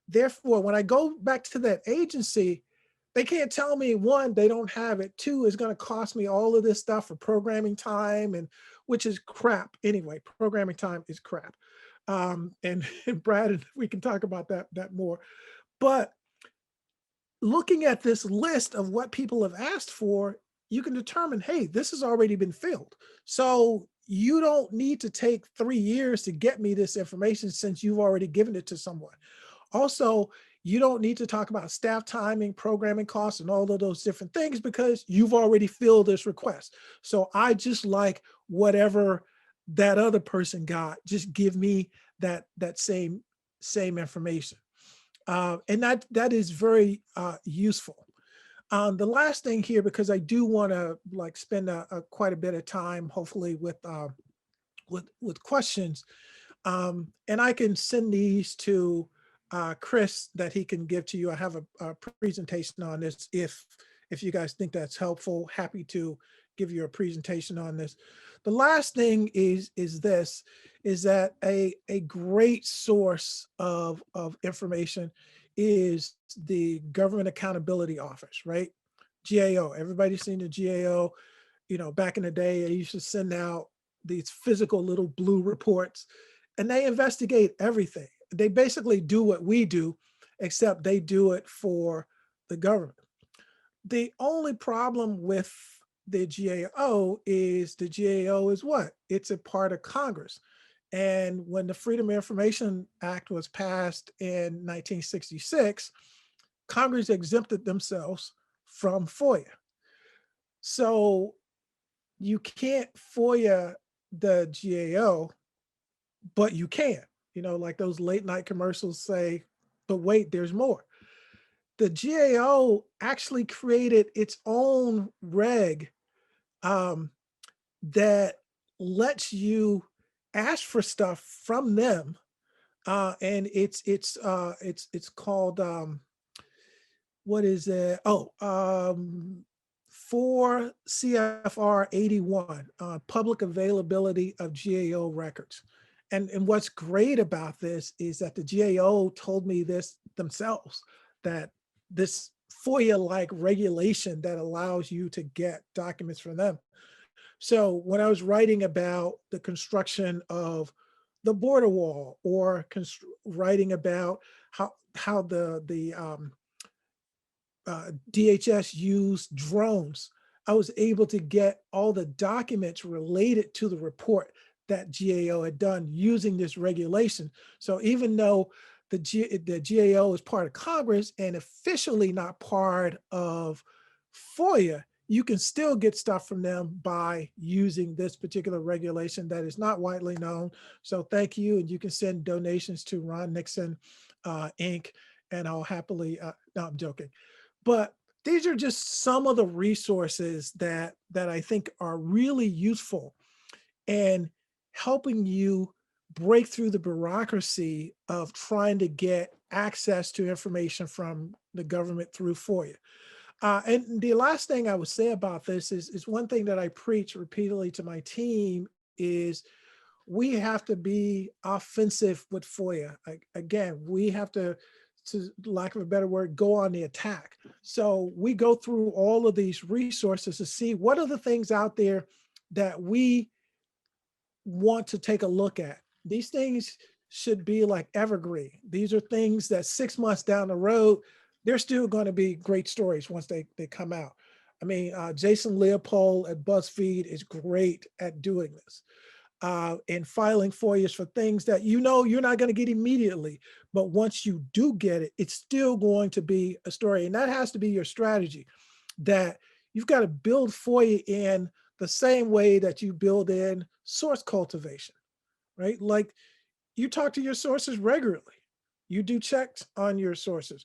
Therefore, when I go back to that agency, they can't tell me, one, they don't have it. Two, it's going to cost me all of this stuff for programming time, and which is crap anyway. Programming time is crap. And Brad, we can talk about that more. But looking at this list of what people have asked for, you can determine, hey, this has already been filled. So you don't need to take 3 years to get me this information since you've already given it to someone. Also, you don't need to talk about staff timing, programming costs, and all of those different things because you've already filled this request. So I just like whatever that other person got, just give me that same information. And that is very useful. The last thing here, because I do want to like spend quite a bit of time, hopefully with questions, and I can send these to Chris that he can give to you. I have a presentation on this. If you guys think that's helpful, happy to give you a presentation on this. The last thing is that a great source of information is the Government Accountability Office, right? GAO, everybody's seen the GAO. You know, back in the day, they used to send out these physical little blue reports, and they investigate everything. They basically do what we do, except they do it for the government. The only problem with the GAO is the GAO is what? It's a part of Congress. And when the Freedom of Information Act was passed in 1966, Congress exempted themselves from FOIA. So you can't FOIA the GAO, but you can. You know, like those late night commercials say, but wait, there's more. The GAO actually created its own reg that lets you ask for stuff from them, and it's called what is it? Oh, 4 CFR 81, public availability of GAO records. And what's great about this is that the GAO told me this themselves, that this FOIA-like regulation that allows you to get documents from them. So when I was writing about the construction of the border wall, or writing about how the DHS used drones, I was able to get all the documents related to the report that GAO had done using this regulation. So even though the GAO is part of Congress and officially not part of FOIA, you can still get stuff from them by using this particular regulation that is not widely known. So thank you. And you can send donations to Ron Nixon, Inc. And I'll happily, no, I'm joking. But these are just some of the resources that I think are really useful in helping you break through the bureaucracy of trying to get access to information from the government through FOIA. And the last thing I would say about this is one thing that I preach repeatedly to my team is we have to be offensive with FOIA. Again, we have to lack of a better word, go on the attack. So we go through all of these resources to see what are the things out there that we want to take a look at. These things should be like evergreen. These are things that 6 months down the road, they're still going to be great stories once they come out. I mean, Jason Leopold at BuzzFeed is great at doing this. and filing FOIAs for things that you know you're not going to get immediately. But once you do get it, it's still going to be a story. And that has to be your strategy, that you've got to build FOIA in the same way that you build in source cultivation, right? Like you talk to your sources regularly. You do checks on your sources.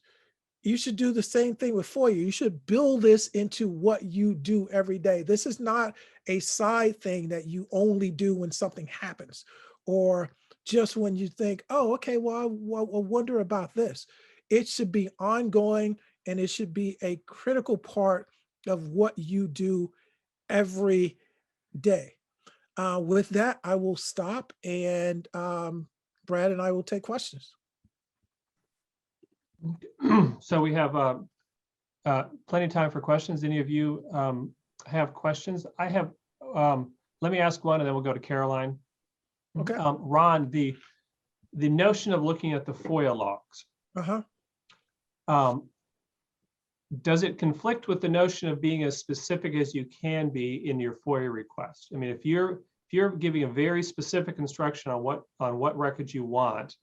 You should do the same thing with FOIA. You should build this into what you do every day. This is not a side thing that you only do when something happens, or just when you think, oh, okay, well, I wonder about this. It should be ongoing, and it should be a critical part of what you do every day. With that, I will stop, and Brad and I will take questions. So we have plenty of time for questions. Any of you have questions? I have, let me ask one and then we'll go to Caroline. Okay. Ron, the notion of looking at the FOIA logs, does it conflict with the notion of being as specific as you can be in your FOIA request? I mean, if you're giving a very specific instruction on what records you want,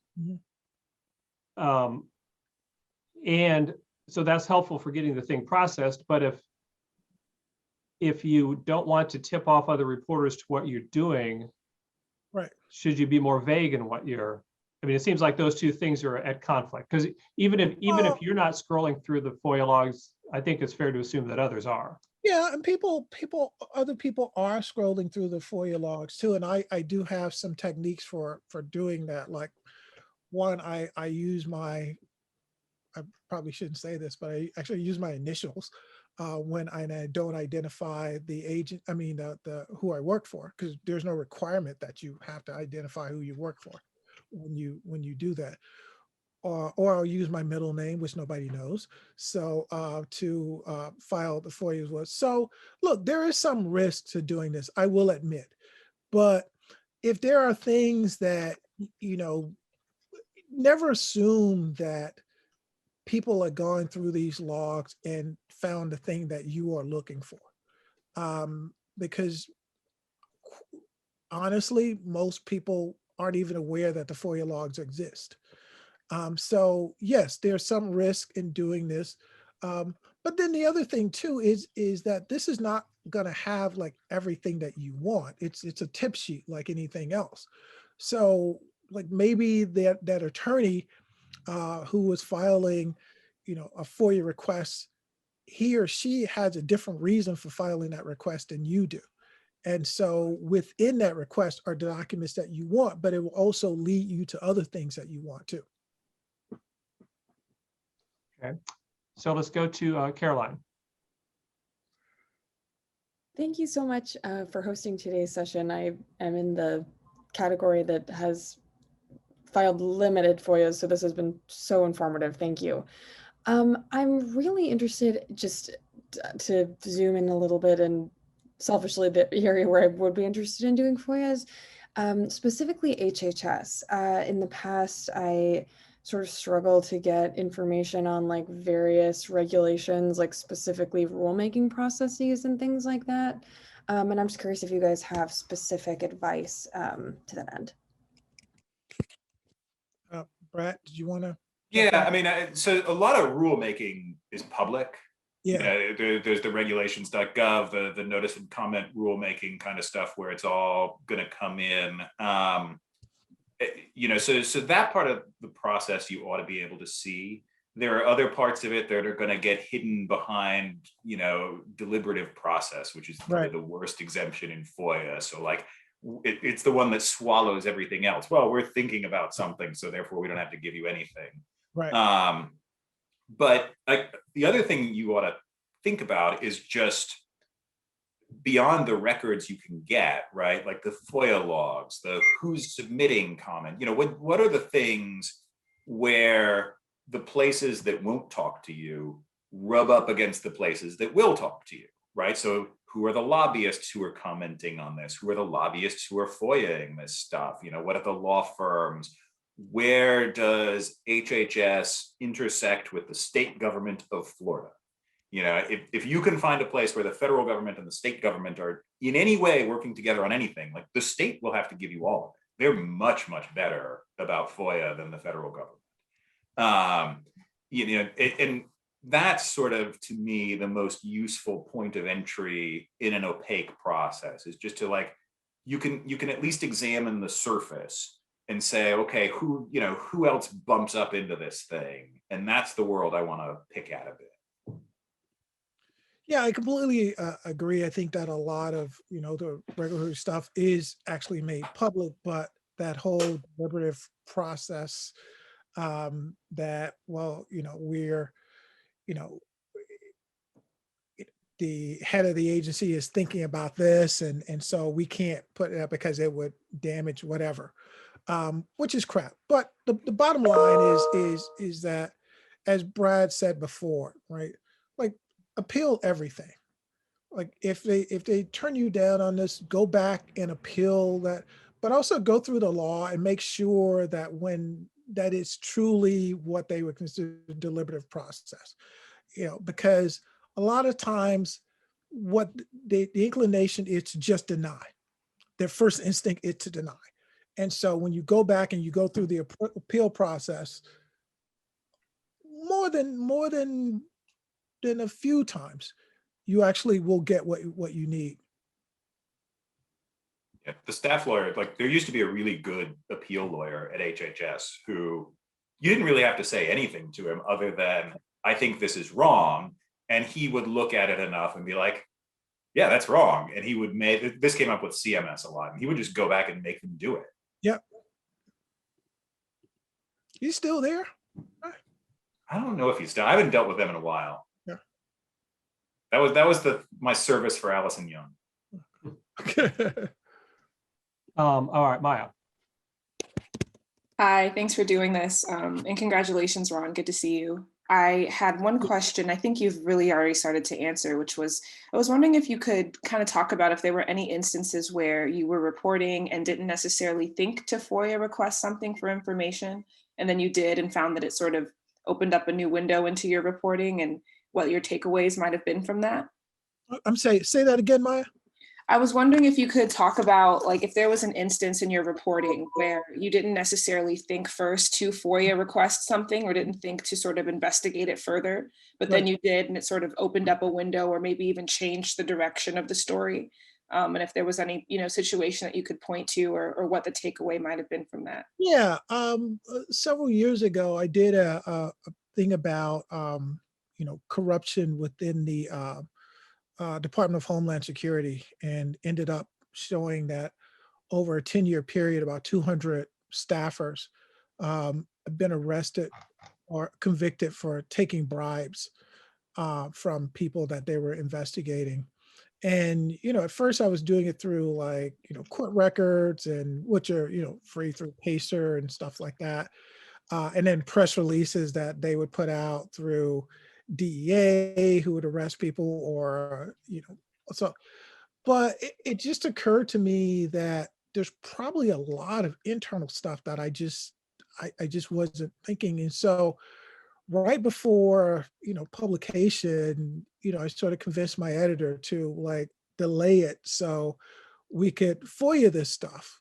and so that's helpful for getting the thing processed. But if you don't want to tip off other reporters to what you're doing, right, should you be more vague in what you're? I mean, it seems like those two things are at conflict, because even if you're not scrolling through the FOIA logs, I think it's fair to assume that others are. Yeah, and other people are scrolling through the FOIA logs too, and I do have some techniques for doing that. Like one, I use I probably shouldn't say this, but I actually use my initials when I don't identify the agent. I mean, the who I work for, because there's no requirement that you have to identify who you work for when you do that. Or I'll use my middle name, which nobody knows. So to file the FOIA as well. So look, there is some risk to doing this, I will admit. But if there are things that, never assume that people are going through these logs and found the thing that you are looking for. Because honestly, most people aren't even aware that the FOIA logs exist. So yes, there's some risk in doing this. But then the other thing too is that this is not going to have like everything that you want. It's a tip sheet like anything else. So like maybe that attorney who was filing, a FOIA request, he or she has a different reason for filing that request than you do. And so within that request are documents that you want, but it will also lead you to other things that you want too. Okay, so let's go to Caroline. Thank you so much for hosting today's session. I am in the category that has filed limited FOIAs, so this has been so informative. Thank you. I'm really interested, just to zoom in a little bit, and selfishly the area where I would be interested in doing FOIAs, specifically HHS. In the past, I sort of struggle to get information on like various regulations, like specifically rulemaking processes and things like that. And I'm just curious if you guys have specific advice to that end. Brad, did you want to? Yeah, I mean, so a lot of rulemaking is public. Yeah. There's the regulations.gov, the notice and comment rulemaking kind of stuff where it's all going to come in. So that part of the process you ought to be able to see. There are other parts of it that are going to get hidden behind, deliberative process, which is probably the worst exemption in FOIA. So like, it's the one that swallows everything else. Well, we're thinking about something, so therefore we don't have to give you anything. Right. But the other thing you ought to think about is just beyond the records you can get, right? Like the FOIA logs, the who's submitting comment, what are the things where the places that won't talk to you rub up against the places that will talk to you, right? So who are the lobbyists who are commenting on this? Who are the lobbyists who are FOIAing this stuff? What are the law firms? Where does HHS intersect with the state government of Florida? You know, if you can find a place where the federal government and the state government are in any way working together on anything, like the state will have to give you all of it. They're much, much better about FOIA than the federal government. You know, and that's sort of, to me, the most useful point of entry in an opaque process, is just to like, you can at least examine the surface and say, okay, who else bumps up into this thing? And that's the world I want to pick at a bit. Yeah, I completely agree. I think that a lot of, the regulatory stuff is actually made public, but that whole deliberative process that, well, we're, the head of the agency is thinking about this, and so we can't put it up because it would damage whatever, which is crap. But the bottom line is that, as Brad said before, right? Like, appeal everything. Like, if they turn you down on this, go back and appeal that, but also go through the law and make sure that when that is truly what they would consider deliberative process, because a lot of times what the inclination is to just deny. Their first instinct is to deny. And so when you go back and you go through the appeal process, more than a few times, you actually will get what you need. Yeah, the staff lawyer, like, there used to be a really good appeal lawyer at HHS who you didn't really have to say anything to him other than, I think this is wrong. And he would look at it enough and be like, yeah, that's wrong. And he would make, this came up with CMS a lot, and he would just go back and make them do it. Yep. He's still there. I don't know if he's still, I haven't dealt with them in a while. Yeah. That was my service for Allison Young. All right, Maya. Hi, thanks for doing this. And congratulations, Ron. Good to see you. I had one question I think you've really already started to answer, which was, I was wondering if you could kind of talk about if there were any instances where you were reporting and didn't necessarily think to FOIA request something for information, and then you did and found that it sort of opened up a new window into your reporting, and what your takeaways might have been from that. I'm saying, say that again, Maya. I was wondering if you could talk about, like, if there was an instance in your reporting where you didn't necessarily think first to FOIA request something, or didn't think to sort of investigate it further, but then you did, and it sort of opened up a window or maybe even changed the direction of the story. And if there was any, situation that you could point to, or what the takeaway might have been from that. Yeah, several years ago, I did a thing about, corruption within the Department of Homeland Security, and ended up showing that over a 10-year period, about 200 staffers have been arrested or convicted for taking bribes from people that they were investigating. And, at first I was doing it through, like, court records, and which are, free through Pacer and stuff like that. And then press releases that they would put out through DEA, who would arrest people, or, so, but it just occurred to me that there's probably a lot of internal stuff that I just wasn't thinking. And so right before, publication, I sort of convinced my editor to, like, delay it so we could FOIA this stuff.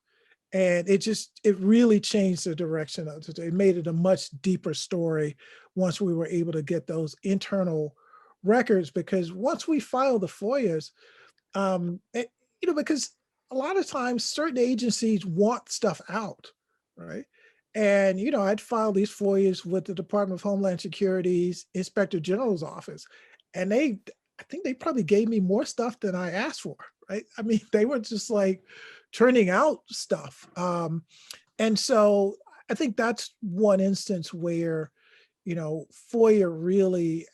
And it really changed the direction of it. It made it a much deeper story once we were able to get those internal records, because once we file the FOIAs, because a lot of times certain agencies want stuff out, right? And, I'd file these FOIAs with the Department of Homeland Security's Inspector General's office, and I think they probably gave me more stuff than I asked for, right? I mean, they were just like turning out stuff. And so I think that's one instance where, FOIA really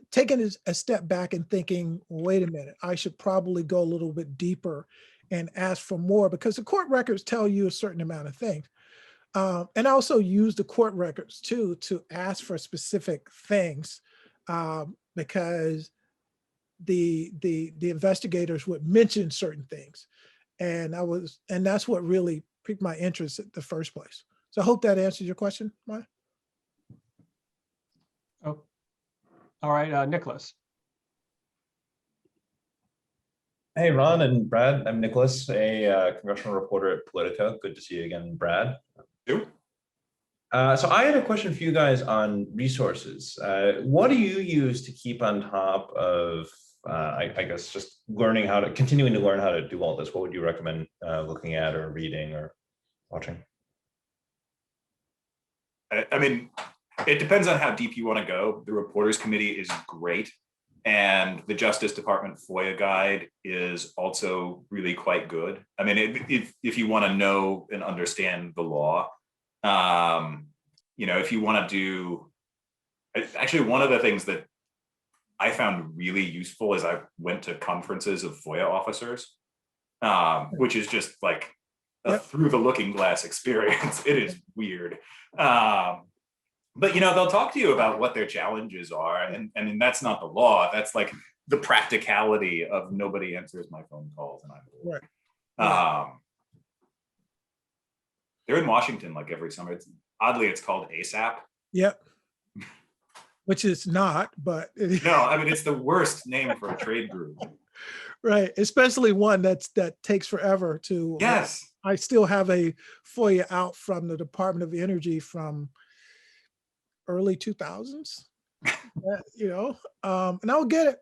taking a step back and thinking, wait a minute, I should probably go a little bit deeper and ask for more, because the court records tell you a certain amount of things. And also use the court records too to ask for specific things, because the investigators would mention certain things, and that's what really piqued my interest in the first place. So I hope that answers your question, Maya. Oh, all right, Nicholas. Hey, Ron and Brad, I'm Nicholas, a congressional reporter at Politico. Good to see you again, Brad. You? So I had a question for you guys on resources. What do you use to keep on top of, I guess, just continuing to learn how to do all this? What would you recommend looking at or reading or watching? I mean, it depends on how deep you want to go. The Reporters Committee is great. And the Justice Department FOIA guide is also really quite good. I mean, if you want to know and understand the law, if you want to do, actually, one of the things that I found really useful is I went to conferences of FOIA officers, which is just like a through the looking glass experience. It is weird. But they'll talk to you about what their challenges are, and that's not the law. That's like the practicality of nobody answers my phone calls, and I'm bored. Right. They're in Washington like every summer. It's called ASAP. Yep. Which is not, but No, I mean it's the worst name for a trade group. Right, especially one that takes forever to. Yes. I still have a FOIA out from the Department of Energy from early 2000s, and I'll get it.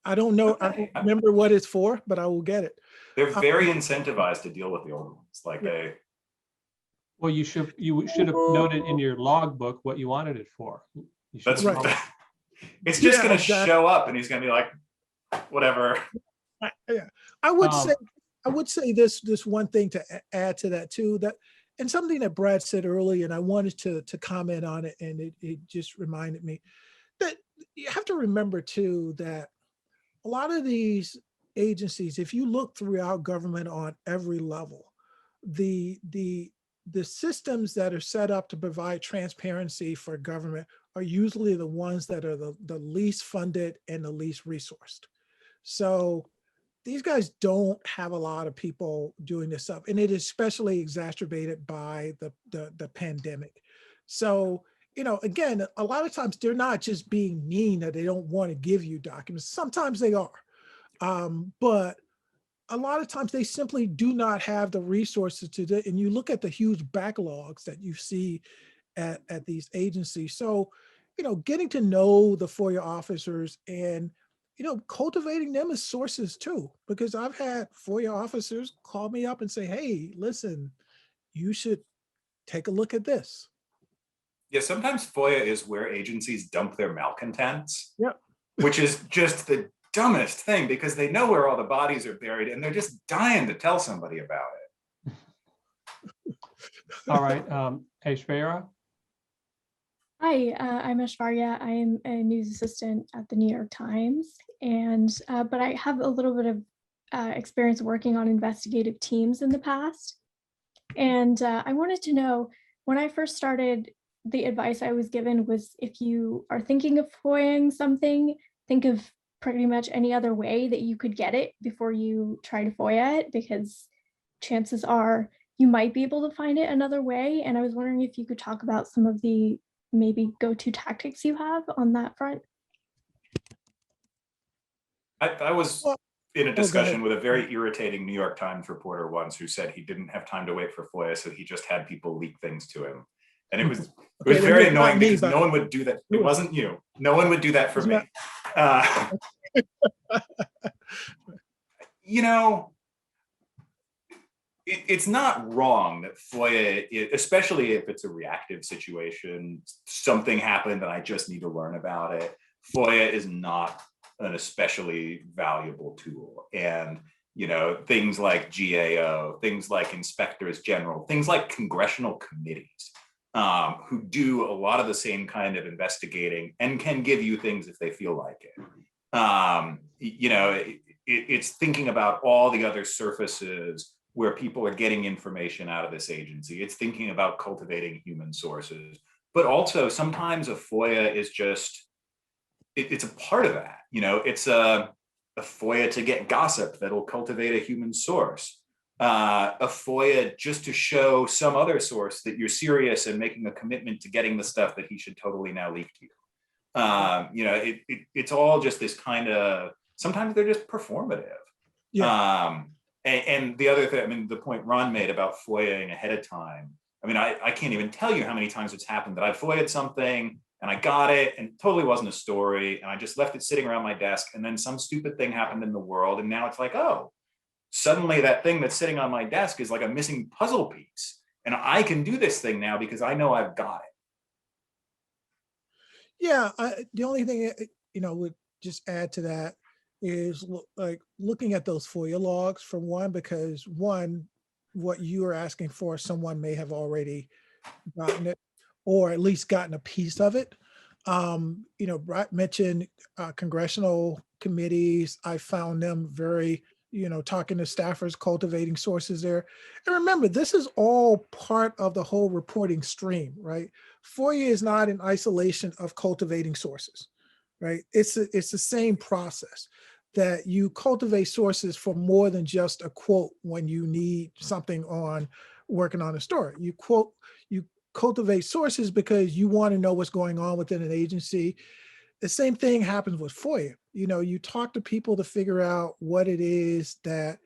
I don't know. I don't remember what it's for, but I will get it. They're very incentivized to deal with the old ones. Like Well, you should have noted in your logbook what you wanted it for. That's right. right. It's just going to show up, and he's going to be like, whatever. Yeah, I would say this one thing to add to that too, and something that Brad said earlier, and I wanted to comment on it, and it just reminded me that you have to remember too that a lot of these agencies, if you look throughout government on every level, the systems that are set up to provide transparency for government are usually the ones that are the least funded and the least resourced. So these guys don't have a lot of people doing this stuff, and it is especially exacerbated by the pandemic. So, again, a lot of times they're not just being mean that they don't want to give you documents. Sometimes they are, but a lot of times they simply do not have the resources to do. And you look at the huge backlogs that you see at these agencies. So, getting to know the FOIA officers and cultivating them as sources too, because I've had FOIA officers call me up and say, hey, listen, you should take a look at this. Yeah, sometimes FOIA is where agencies dump their malcontents, Yep. which is just the dumbest thing because they know where all the bodies are buried and they're just dying to tell somebody about it. All right, Aishwarya. Hi, I'm Aishwarya. I'm a news assistant at the New York Times, and but I have a little bit of experience working on investigative teams in the past. And I wanted to know, when I first started, the advice I was given was if you are thinking of FOIAing something, think of pretty much any other way that you could get it before you try to FOIA it, because chances are you might be able to find it another way. And I was wondering if you could talk about some of the maybe go-to tactics you have on that front. I was in a discussion with a very irritating New York Times reporter once who said he didn't have time to wait for FOIA, so he just had people leak things to him. And it was very annoying because no one would do that. It wasn't you. No one would do that for me. It's not wrong that FOIA, especially if it's a reactive situation, something happened and I just need to learn about it. FOIA is not an especially valuable tool. And, things like GAO, things like inspectors general, things like congressional committees who do a lot of the same kind of investigating and can give you things if they feel like it. It's thinking about all the other surfaces where people are getting information out of this agency. It's thinking about cultivating human sources, but also sometimes a FOIA is just, it's a part of that. It's a FOIA to get gossip that'll cultivate a human source. A FOIA just to show some other source that you're serious and making a commitment to getting the stuff that he should totally now leak to you. It's all just this kind of, sometimes they're just performative. Yeah. And the other thing, I mean, the point Ron made about FOIAing ahead of time. I mean, I can't even tell you how many times it's happened that I FOIA'd something and I got it and it totally wasn't a story. And I just left it sitting around my desk. And then some stupid thing happened in the world. And now it's like, oh, suddenly that thing that's sitting on my desk is like a missing puzzle piece. And I can do this thing now because I know I've got it. Yeah, the only thing, would just add to that is like looking at those FOIA logs for one, because one, what you are asking for, someone may have already gotten it, or at least gotten a piece of it. Brett mentioned congressional committees. I found them very, talking to staffers, cultivating sources there. And remember, this is all part of the whole reporting stream, right? FOIA is not in isolation of cultivating sources, right? It's the same process that you cultivate sources for more than just a quote when you need something on working on a story. You cultivate sources because you want to know what's going on within an agency. The same thing happens with FOIA. You talk to people to figure out what it is that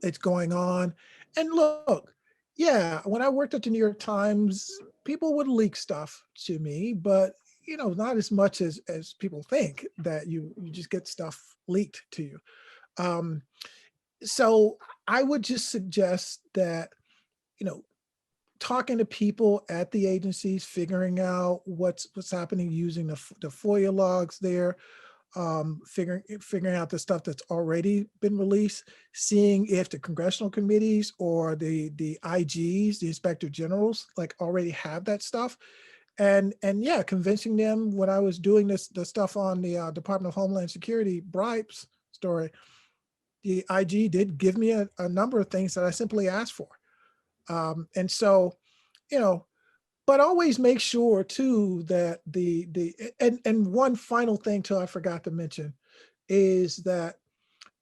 it's going on. And look, yeah, when I worked at the New York Times, people would leak stuff to me, but not as much as people think that you just get stuff leaked to you. So I would just suggest that, talking to people at the agencies, figuring out what's happening using the FOIA logs there, figuring out the stuff that's already been released, seeing if the congressional committees or the IGs, the inspector generals, like already have that stuff. And yeah, convincing them. When I was doing the stuff on the Department of Homeland Security bribes story, the IG did give me a number of things that I simply asked for. And so, but always make sure too that and one final thing too I forgot to mention is that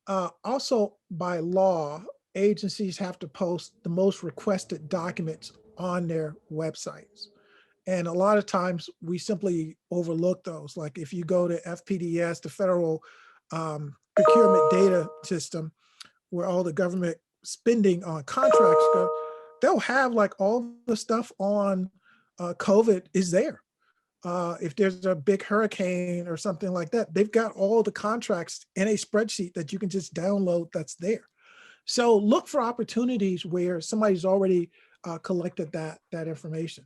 also by law, agencies have to post the most requested documents on their websites. And a lot of times we simply overlook those. Like if you go to FPDS, the Federal Procurement Data System, where all the government spending on contracts go, they'll have like all the stuff on COVID is there. If there's a big hurricane or something like that, they've got all the contracts in a spreadsheet that you can just download that's there. So look for opportunities where somebody's already collected that information.